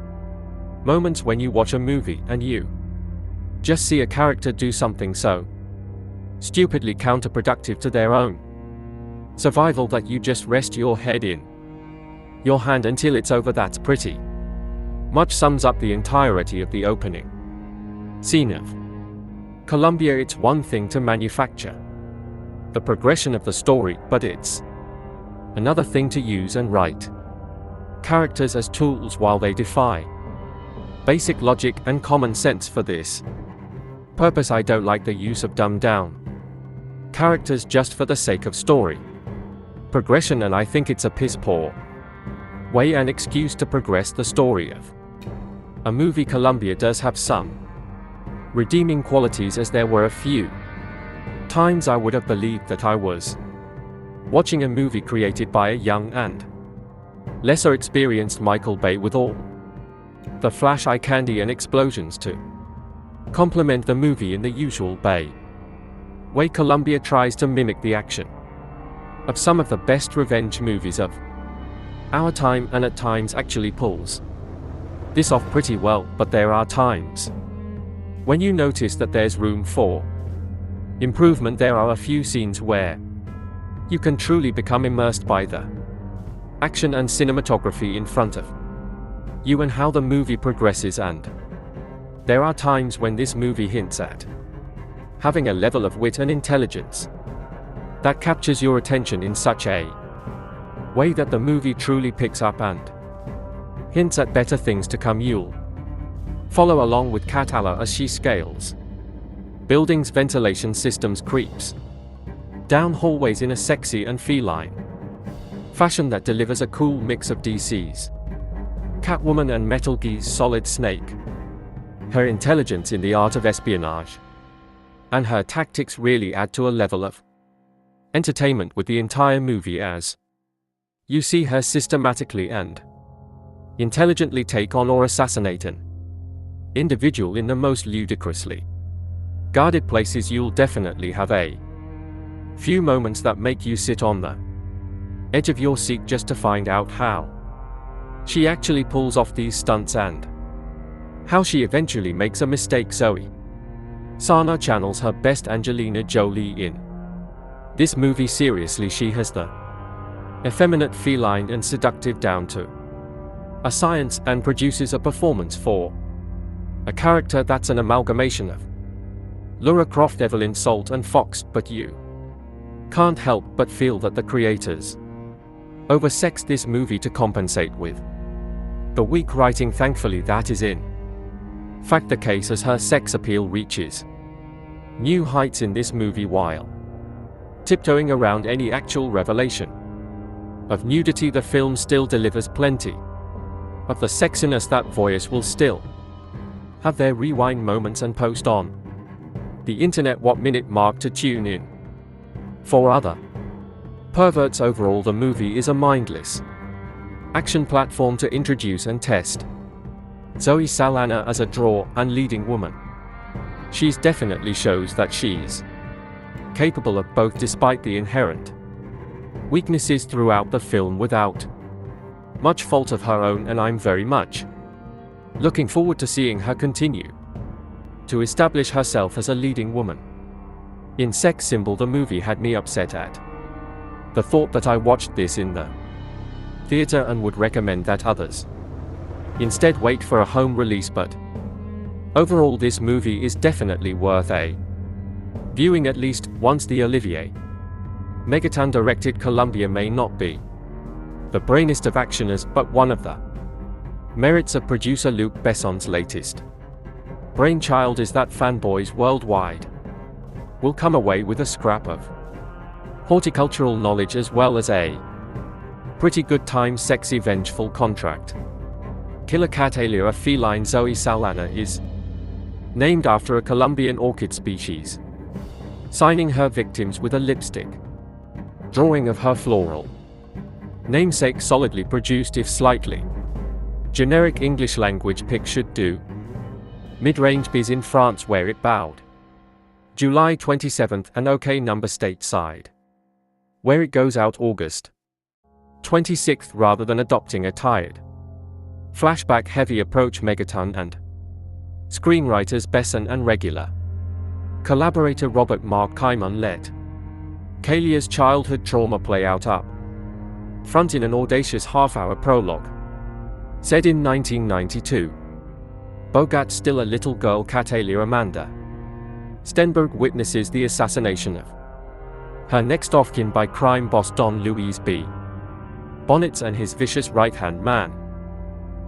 moments when you watch a movie and you just see a character do something so stupidly counterproductive to their own survival that you just rest your head in your hand until it's over. That's pretty much sums up the entirety of the opening scene of Colombia. It's one thing to manufacture the progression of the story, but it's another thing to use and write characters as tools while they defy basic logic and common sense. For this purpose, I don't like the use of dumbed down characters just for the sake of story progression, and I think it's a piss poor way and excuse to progress the story of a movie. Colombia does have some redeeming qualities, as there were a few times I would have believed that I was watching a movie created by a young and lesser experienced Michael Bay, with all the flash, eye candy and explosions to complement the movie in the usual Bay way. Colombia tries to mimic the action of some of the best revenge movies of our time, and at times actually pulls this off pretty well, but there are times when you notice that there's room for improvement. There are a few scenes where you can truly become immersed by the action and cinematography in front of you and how the movie progresses, and there are times when this movie hints at having a level of wit and intelligence that captures your attention in such a way that the movie truly picks up and hints at better things to come. You'll follow along with Katala as she scales buildings, ventilation systems, creeps down hallways in a sexy and feline fashion that delivers a cool mix of DC's Catwoman and Metal Gear's Solid Snake. Her intelligence in the art of espionage and her tactics really add to a level of entertainment with the entire movie, as you see her systematically and intelligently take on or assassinate an individual in the most ludicrously guarded places. You'll definitely have a few moments that make you sit on the edge of your seat just to find out how she actually pulls off these stunts and how she eventually makes a mistake. Zoe Saldana channels her best Angelina Jolie in this movie. Seriously, she has the effeminate, feline and seductive down to a science, and produces a performance for a character that's an amalgamation of Lara Croft, Evelyn Salt and Fox. But you can't help but feel that the creators oversexed this movie to compensate with the weak writing. Thankfully, that is in fact the case, as her sex appeal reaches new heights in this movie while tiptoeing around any actual revelation of nudity. The film still delivers plenty of the sexiness that voyeurs will still have their rewind moments and post on the internet what minute mark to tune in for other perverts. Overall, the movie is a mindless action platform to introduce and test Zoe Saldana as a draw and leading woman. She's definitely shows that she's capable of both, despite the inherent weaknesses throughout the film without much fault of her own, and I'm very much looking forward to seeing her continue to establish herself as a leading woman in Sex Symbol. The movie had me upset at the thought that I watched this in the theater and would recommend that others instead wait for a home release, but overall this movie is definitely worth a Viewing at least once the Olivier Megaton directed Colombia may not be the brainiest of actioners, but one of the merits of producer Luc Besson's latest brainchild is that fanboys worldwide will come away with a scrap of horticultural knowledge as well as a pretty good time. Sexy vengeful contract. Killer cat alias feline Zoe Saldana is named after a Colombian orchid species, signing her victims with a lipstick drawing of her floral namesake, solidly produced if slightly generic English language pick should do. Mid-range biz in France where it bowed July 27th and OK number stateside, where it goes out August 26th rather than adopting a tired flashback heavy approach. Megaton and screenwriters Besson and regular collaborator Robert Mark Kaimon let Kalia's childhood trauma play out up front in an audacious half-hour prologue. Said in 1992, Bogart, still a little girl, Catalia Amanda Stenberg, witnesses the assassination of her next of kin by crime boss Don Luis B. Bonnets and his vicious right-hand man,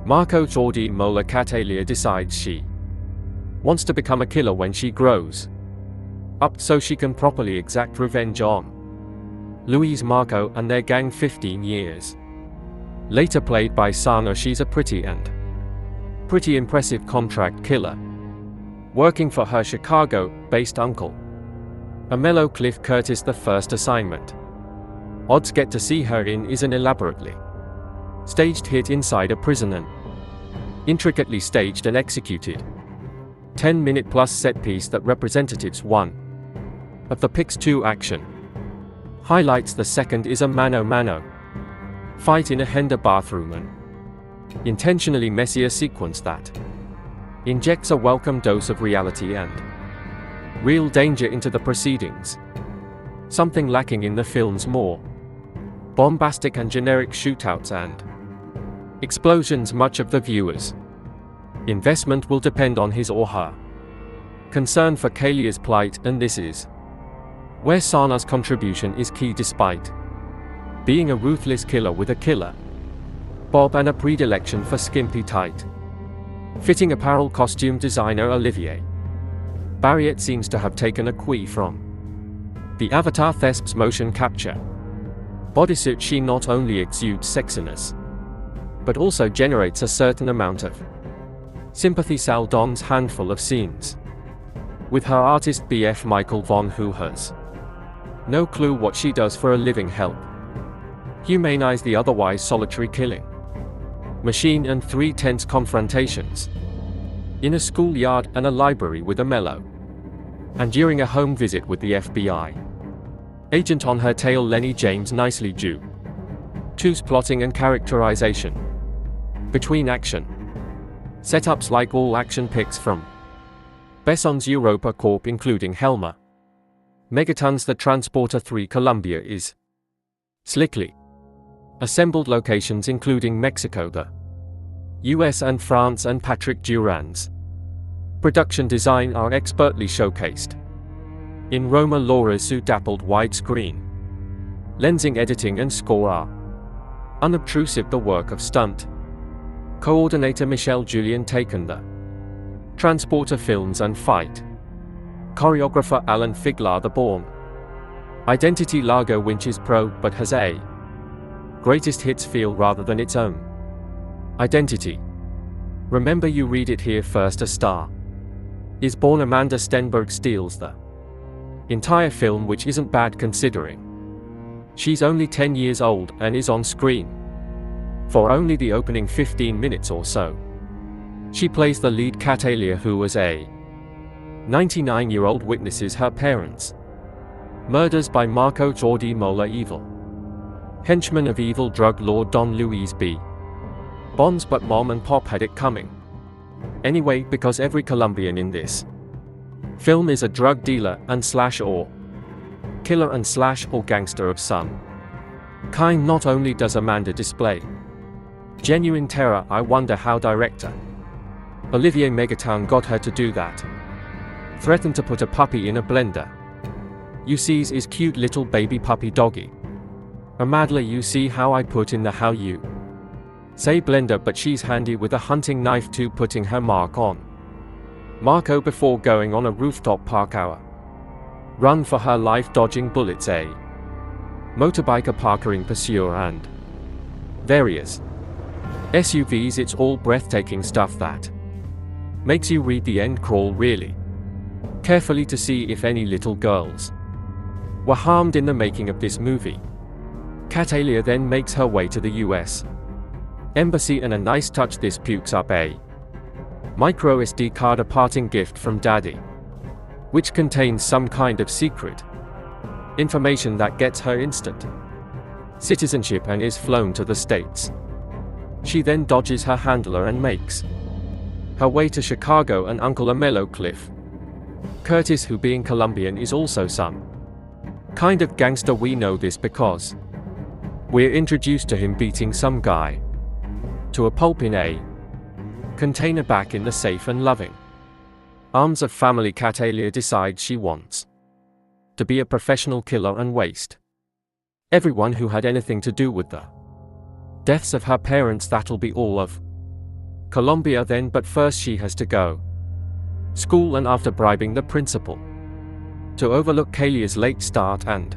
Marco Jordi Mola. Catalia decides she wants to become a killer when she grows up so she can properly exact revenge on Luis, Marco and their gang. 15 years later, played by Sana, she's a pretty impressive contract killer working for her Chicago-based uncle, a mellow Cliff Curtis. The first assignment odds get to see her in is an elaborately staged hit inside a prison, an intricately staged and executed 10-minute plus set piece that representatives one of the Pix 2 action highlights. The second is a mano-mano fight in a Hender bathroom, an intentionally messier sequence that injects a welcome dose of reality and real danger into the proceedings, something lacking in the film's more bombastic and generic shootouts and explosions. Much of the viewer's investment will depend on his or her concern for Kalia's plight, and this is where Sana's contribution is key. Despite being a ruthless killer with a killer bob and a predilection for skimpy tight fitting apparel, costume designer Olivier Barriet seems to have taken a cue from the Avatar Thesp's motion capture bodysuit. She not only exudes sexiness but also generates a certain amount of sympathy. Saldana's handful of scenes with her artist BF Michael Von, who has no clue what she does for a living, help humanize the otherwise solitary killing machine, and 3 tense confrontations in a schoolyard and a library with a mellow and during a home visit with the FBI agent on her tail. Lenny James nicely due to's plotting and characterization between action setups like all action picks from Besson's Europa Corp, including Helmer Megaton's The Transporter 3. Colombia is slickly assembled locations including Mexico, the US and France, and Patrick Duran's production design are expertly showcased in Roma. Laura's dappled widescreen lensing, editing and score are unobtrusive. The work of stunt coordinator Michelle Julian taken the Transporter films and fight choreographer Alan Figlar. The Bourne identity Largo Winch's pro but has a greatest hits feel rather than its own identity. Remember you read it here first. A Star is Born. Amanda Stenberg steals the entire film, which isn't bad considering she's only 10 years old and is on screen for only the opening 15 minutes or so. She plays the lead, Catalia, who as a 99-year-old witnesses her parents' murders by Marco Jordi Mola, evil henchman of evil drug lord Don Luis B. Bonds. But mom and pop had it coming anyway, because every Colombian in this film is a drug dealer and slash or killer and slash or gangster of some kind. Not only does Amanda display genuine terror, I wonder how director Olivier Megaton got her to do that. Threatened to put a puppy in a blender You sees is cute little baby puppy doggy. A Madler you see how I put in the how you say blender, but she's handy with a hunting knife too, putting her mark on Marco before going on a rooftop park hour. Run for her life dodging bullets, a motorbiker parkering pursuer and various SUVs. It's all breathtaking stuff that makes you read the end crawl really carefully to see if any little girls were harmed in the making of this movie. Catalia then makes her way to the US Embassy, and a nice touch, this pukes up a micro SD card, a parting gift from Daddy, which contains some kind of secret information that gets her instant citizenship and is flown to the States. She then dodges her handler and makes her way to Chicago and Uncle Amello Cliff Curtis, who being Colombian is also some kind of gangster. We know this because we're introduced to him beating some guy to a pulp in a container back in the safe and loving arms of family. Catalia decides she wants to be a professional killer and waste everyone who had anything to do with the deaths of her parents. That'll be all of Colombia then, but first she has to go school, and after bribing the principal to overlook Kalia's late start and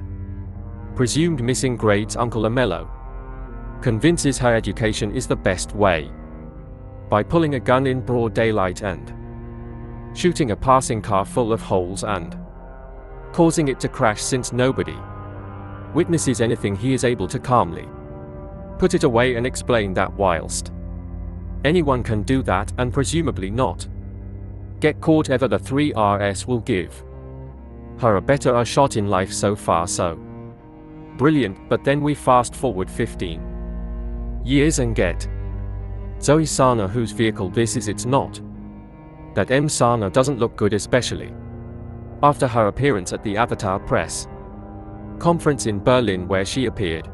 presumed missing grades, Uncle Amello convinces her education is the best way by pulling a gun in broad daylight and shooting a passing car full of holes and causing it to crash. Since nobody witnesses anything, he is able to calmly put it away and explain that whilst anyone can do that and presumably not get caught ever, the 3RS will give her a better shot in life. So far so brilliant, but then we fast forward 15 years and get Zoe Sana, whose vehicle this is. It's not that Sana doesn't look good, especially after her appearance at the Avatar press conference in Berlin, where she appeared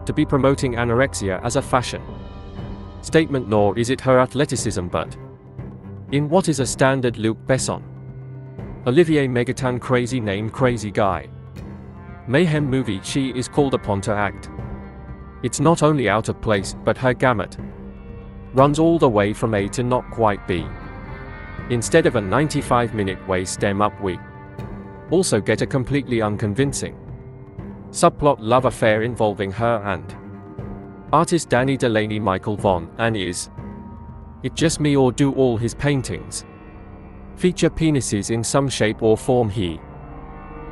to be promoting anorexia as a fashion statement, nor is it her athleticism, but in what is a standard Luc Besson, Olivier Megatin crazy named Crazy Guy mayhem movie she is called upon to act. It's not only out of place, but her gamut runs all the way from A to not quite B. Instead of a 95-minute waste up, we also get a completely unconvincing subplot love affair involving her and artist Danny Delaney Michael Von, and is it just me, or do all his paintings feature penises in some shape or form? He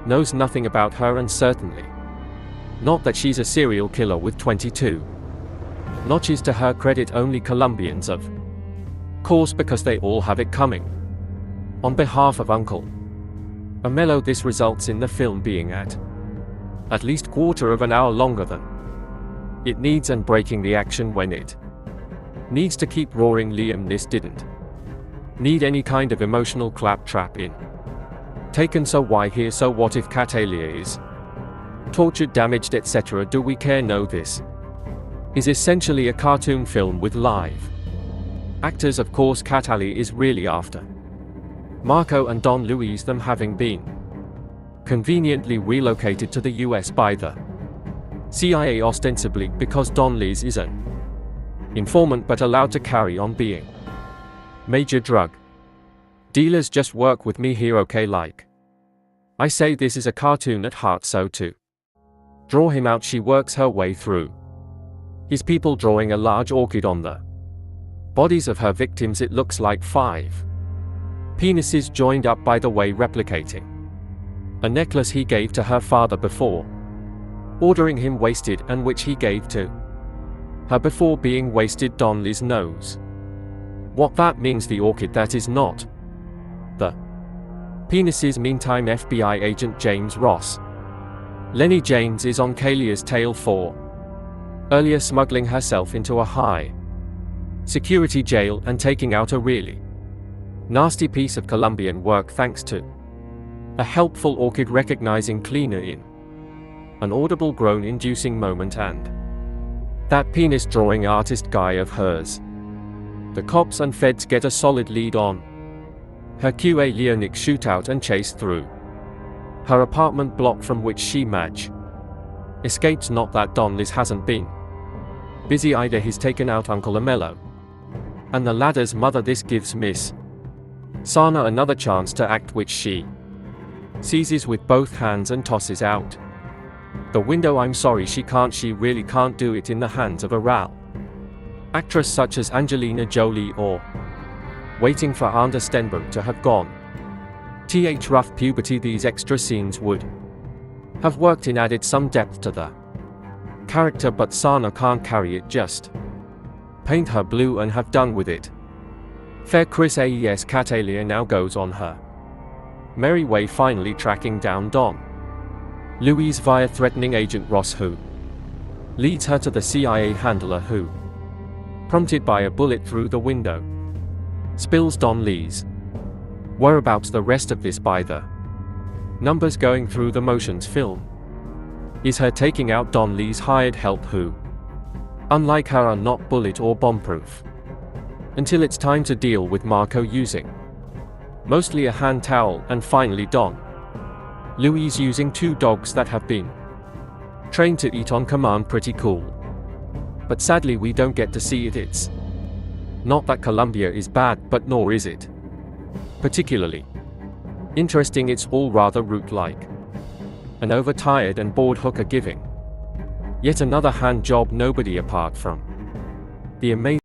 knows nothing about her, and certainly not that she's a serial killer with 22 notches to her credit. Only Colombians, of course, because they all have it coming. On behalf of Uncle Amello, this results in the film being at least quarter of an hour longer than it needs, and breaking the action when it needs to keep roaring. Liam, this didn't need any kind of emotional claptrap in taken, so why here? So what if Catalia is tortured, damaged, etc.? Do we care? No, this is essentially a cartoon film with live actors. Of course, Catalia is really after Marco and Don Luis, them having been conveniently relocated to the US by the CIA, ostensibly because Don Luis is an informant but allowed to carry on being major drug dealers. Just work with me here, okay? Like I say, this is a cartoon at heart, so to draw him out, she works her way through his people, drawing a large orchid on the bodies of her victims. It looks like 5 penises joined up, by the way, replicating a necklace he gave to her father before ordering him wasted, and which he gave to her before being wasted. Don Luis knows what that means. The orchid, that is not the penises. Meantime, FBI agent James Ross Lenny James is on Kalia's tail for earlier smuggling herself into a high security jail and taking out a really nasty piece of Colombian work, thanks to a helpful orchid recognizing cleaner in an audible groan inducing moment and that penis drawing artist guy of hers. The cops and feds get a solid lead on her QA Leonic shootout and chase through Her apartment block from which she match. Escapes, not that Don Liz hasn't been busy either. He's taken out Uncle Amello and the ladder's mother. This gives Miss Sana another chance to act, which she seizes with both hands and tosses out the window. I'm sorry, she really can't do it in the hands of a RAL actress such as Angelina Jolie, or waiting for Anna Stenberg to have gone rough puberty. These extra scenes would have worked in, added some depth to the character, but Sana can't carry it. Just paint her blue and have done with it. Fair Chris Aes Catalia now goes on her merry way, finally tracking down Don Louise via threatening Agent Ross, who leads her to the CIA handler who, prompted by a bullet through the window, spills Don Lee's whereabouts. The rest of this by the numbers, going through the motions film, is her taking out Don Lee's hired help, who, unlike her, are not bullet or bomb-proof, until it's time to deal with Marco using mostly a hand towel, and finally Don Louise using 2 dogs that have been trained to eat on command. Pretty cool. But sadly we don't get to see it. It's not that Colombia is bad, but nor is it particularly interesting. It's all rather rote-like. An overtired and bored hooker giving yet another hand job. Nobody apart from the amazing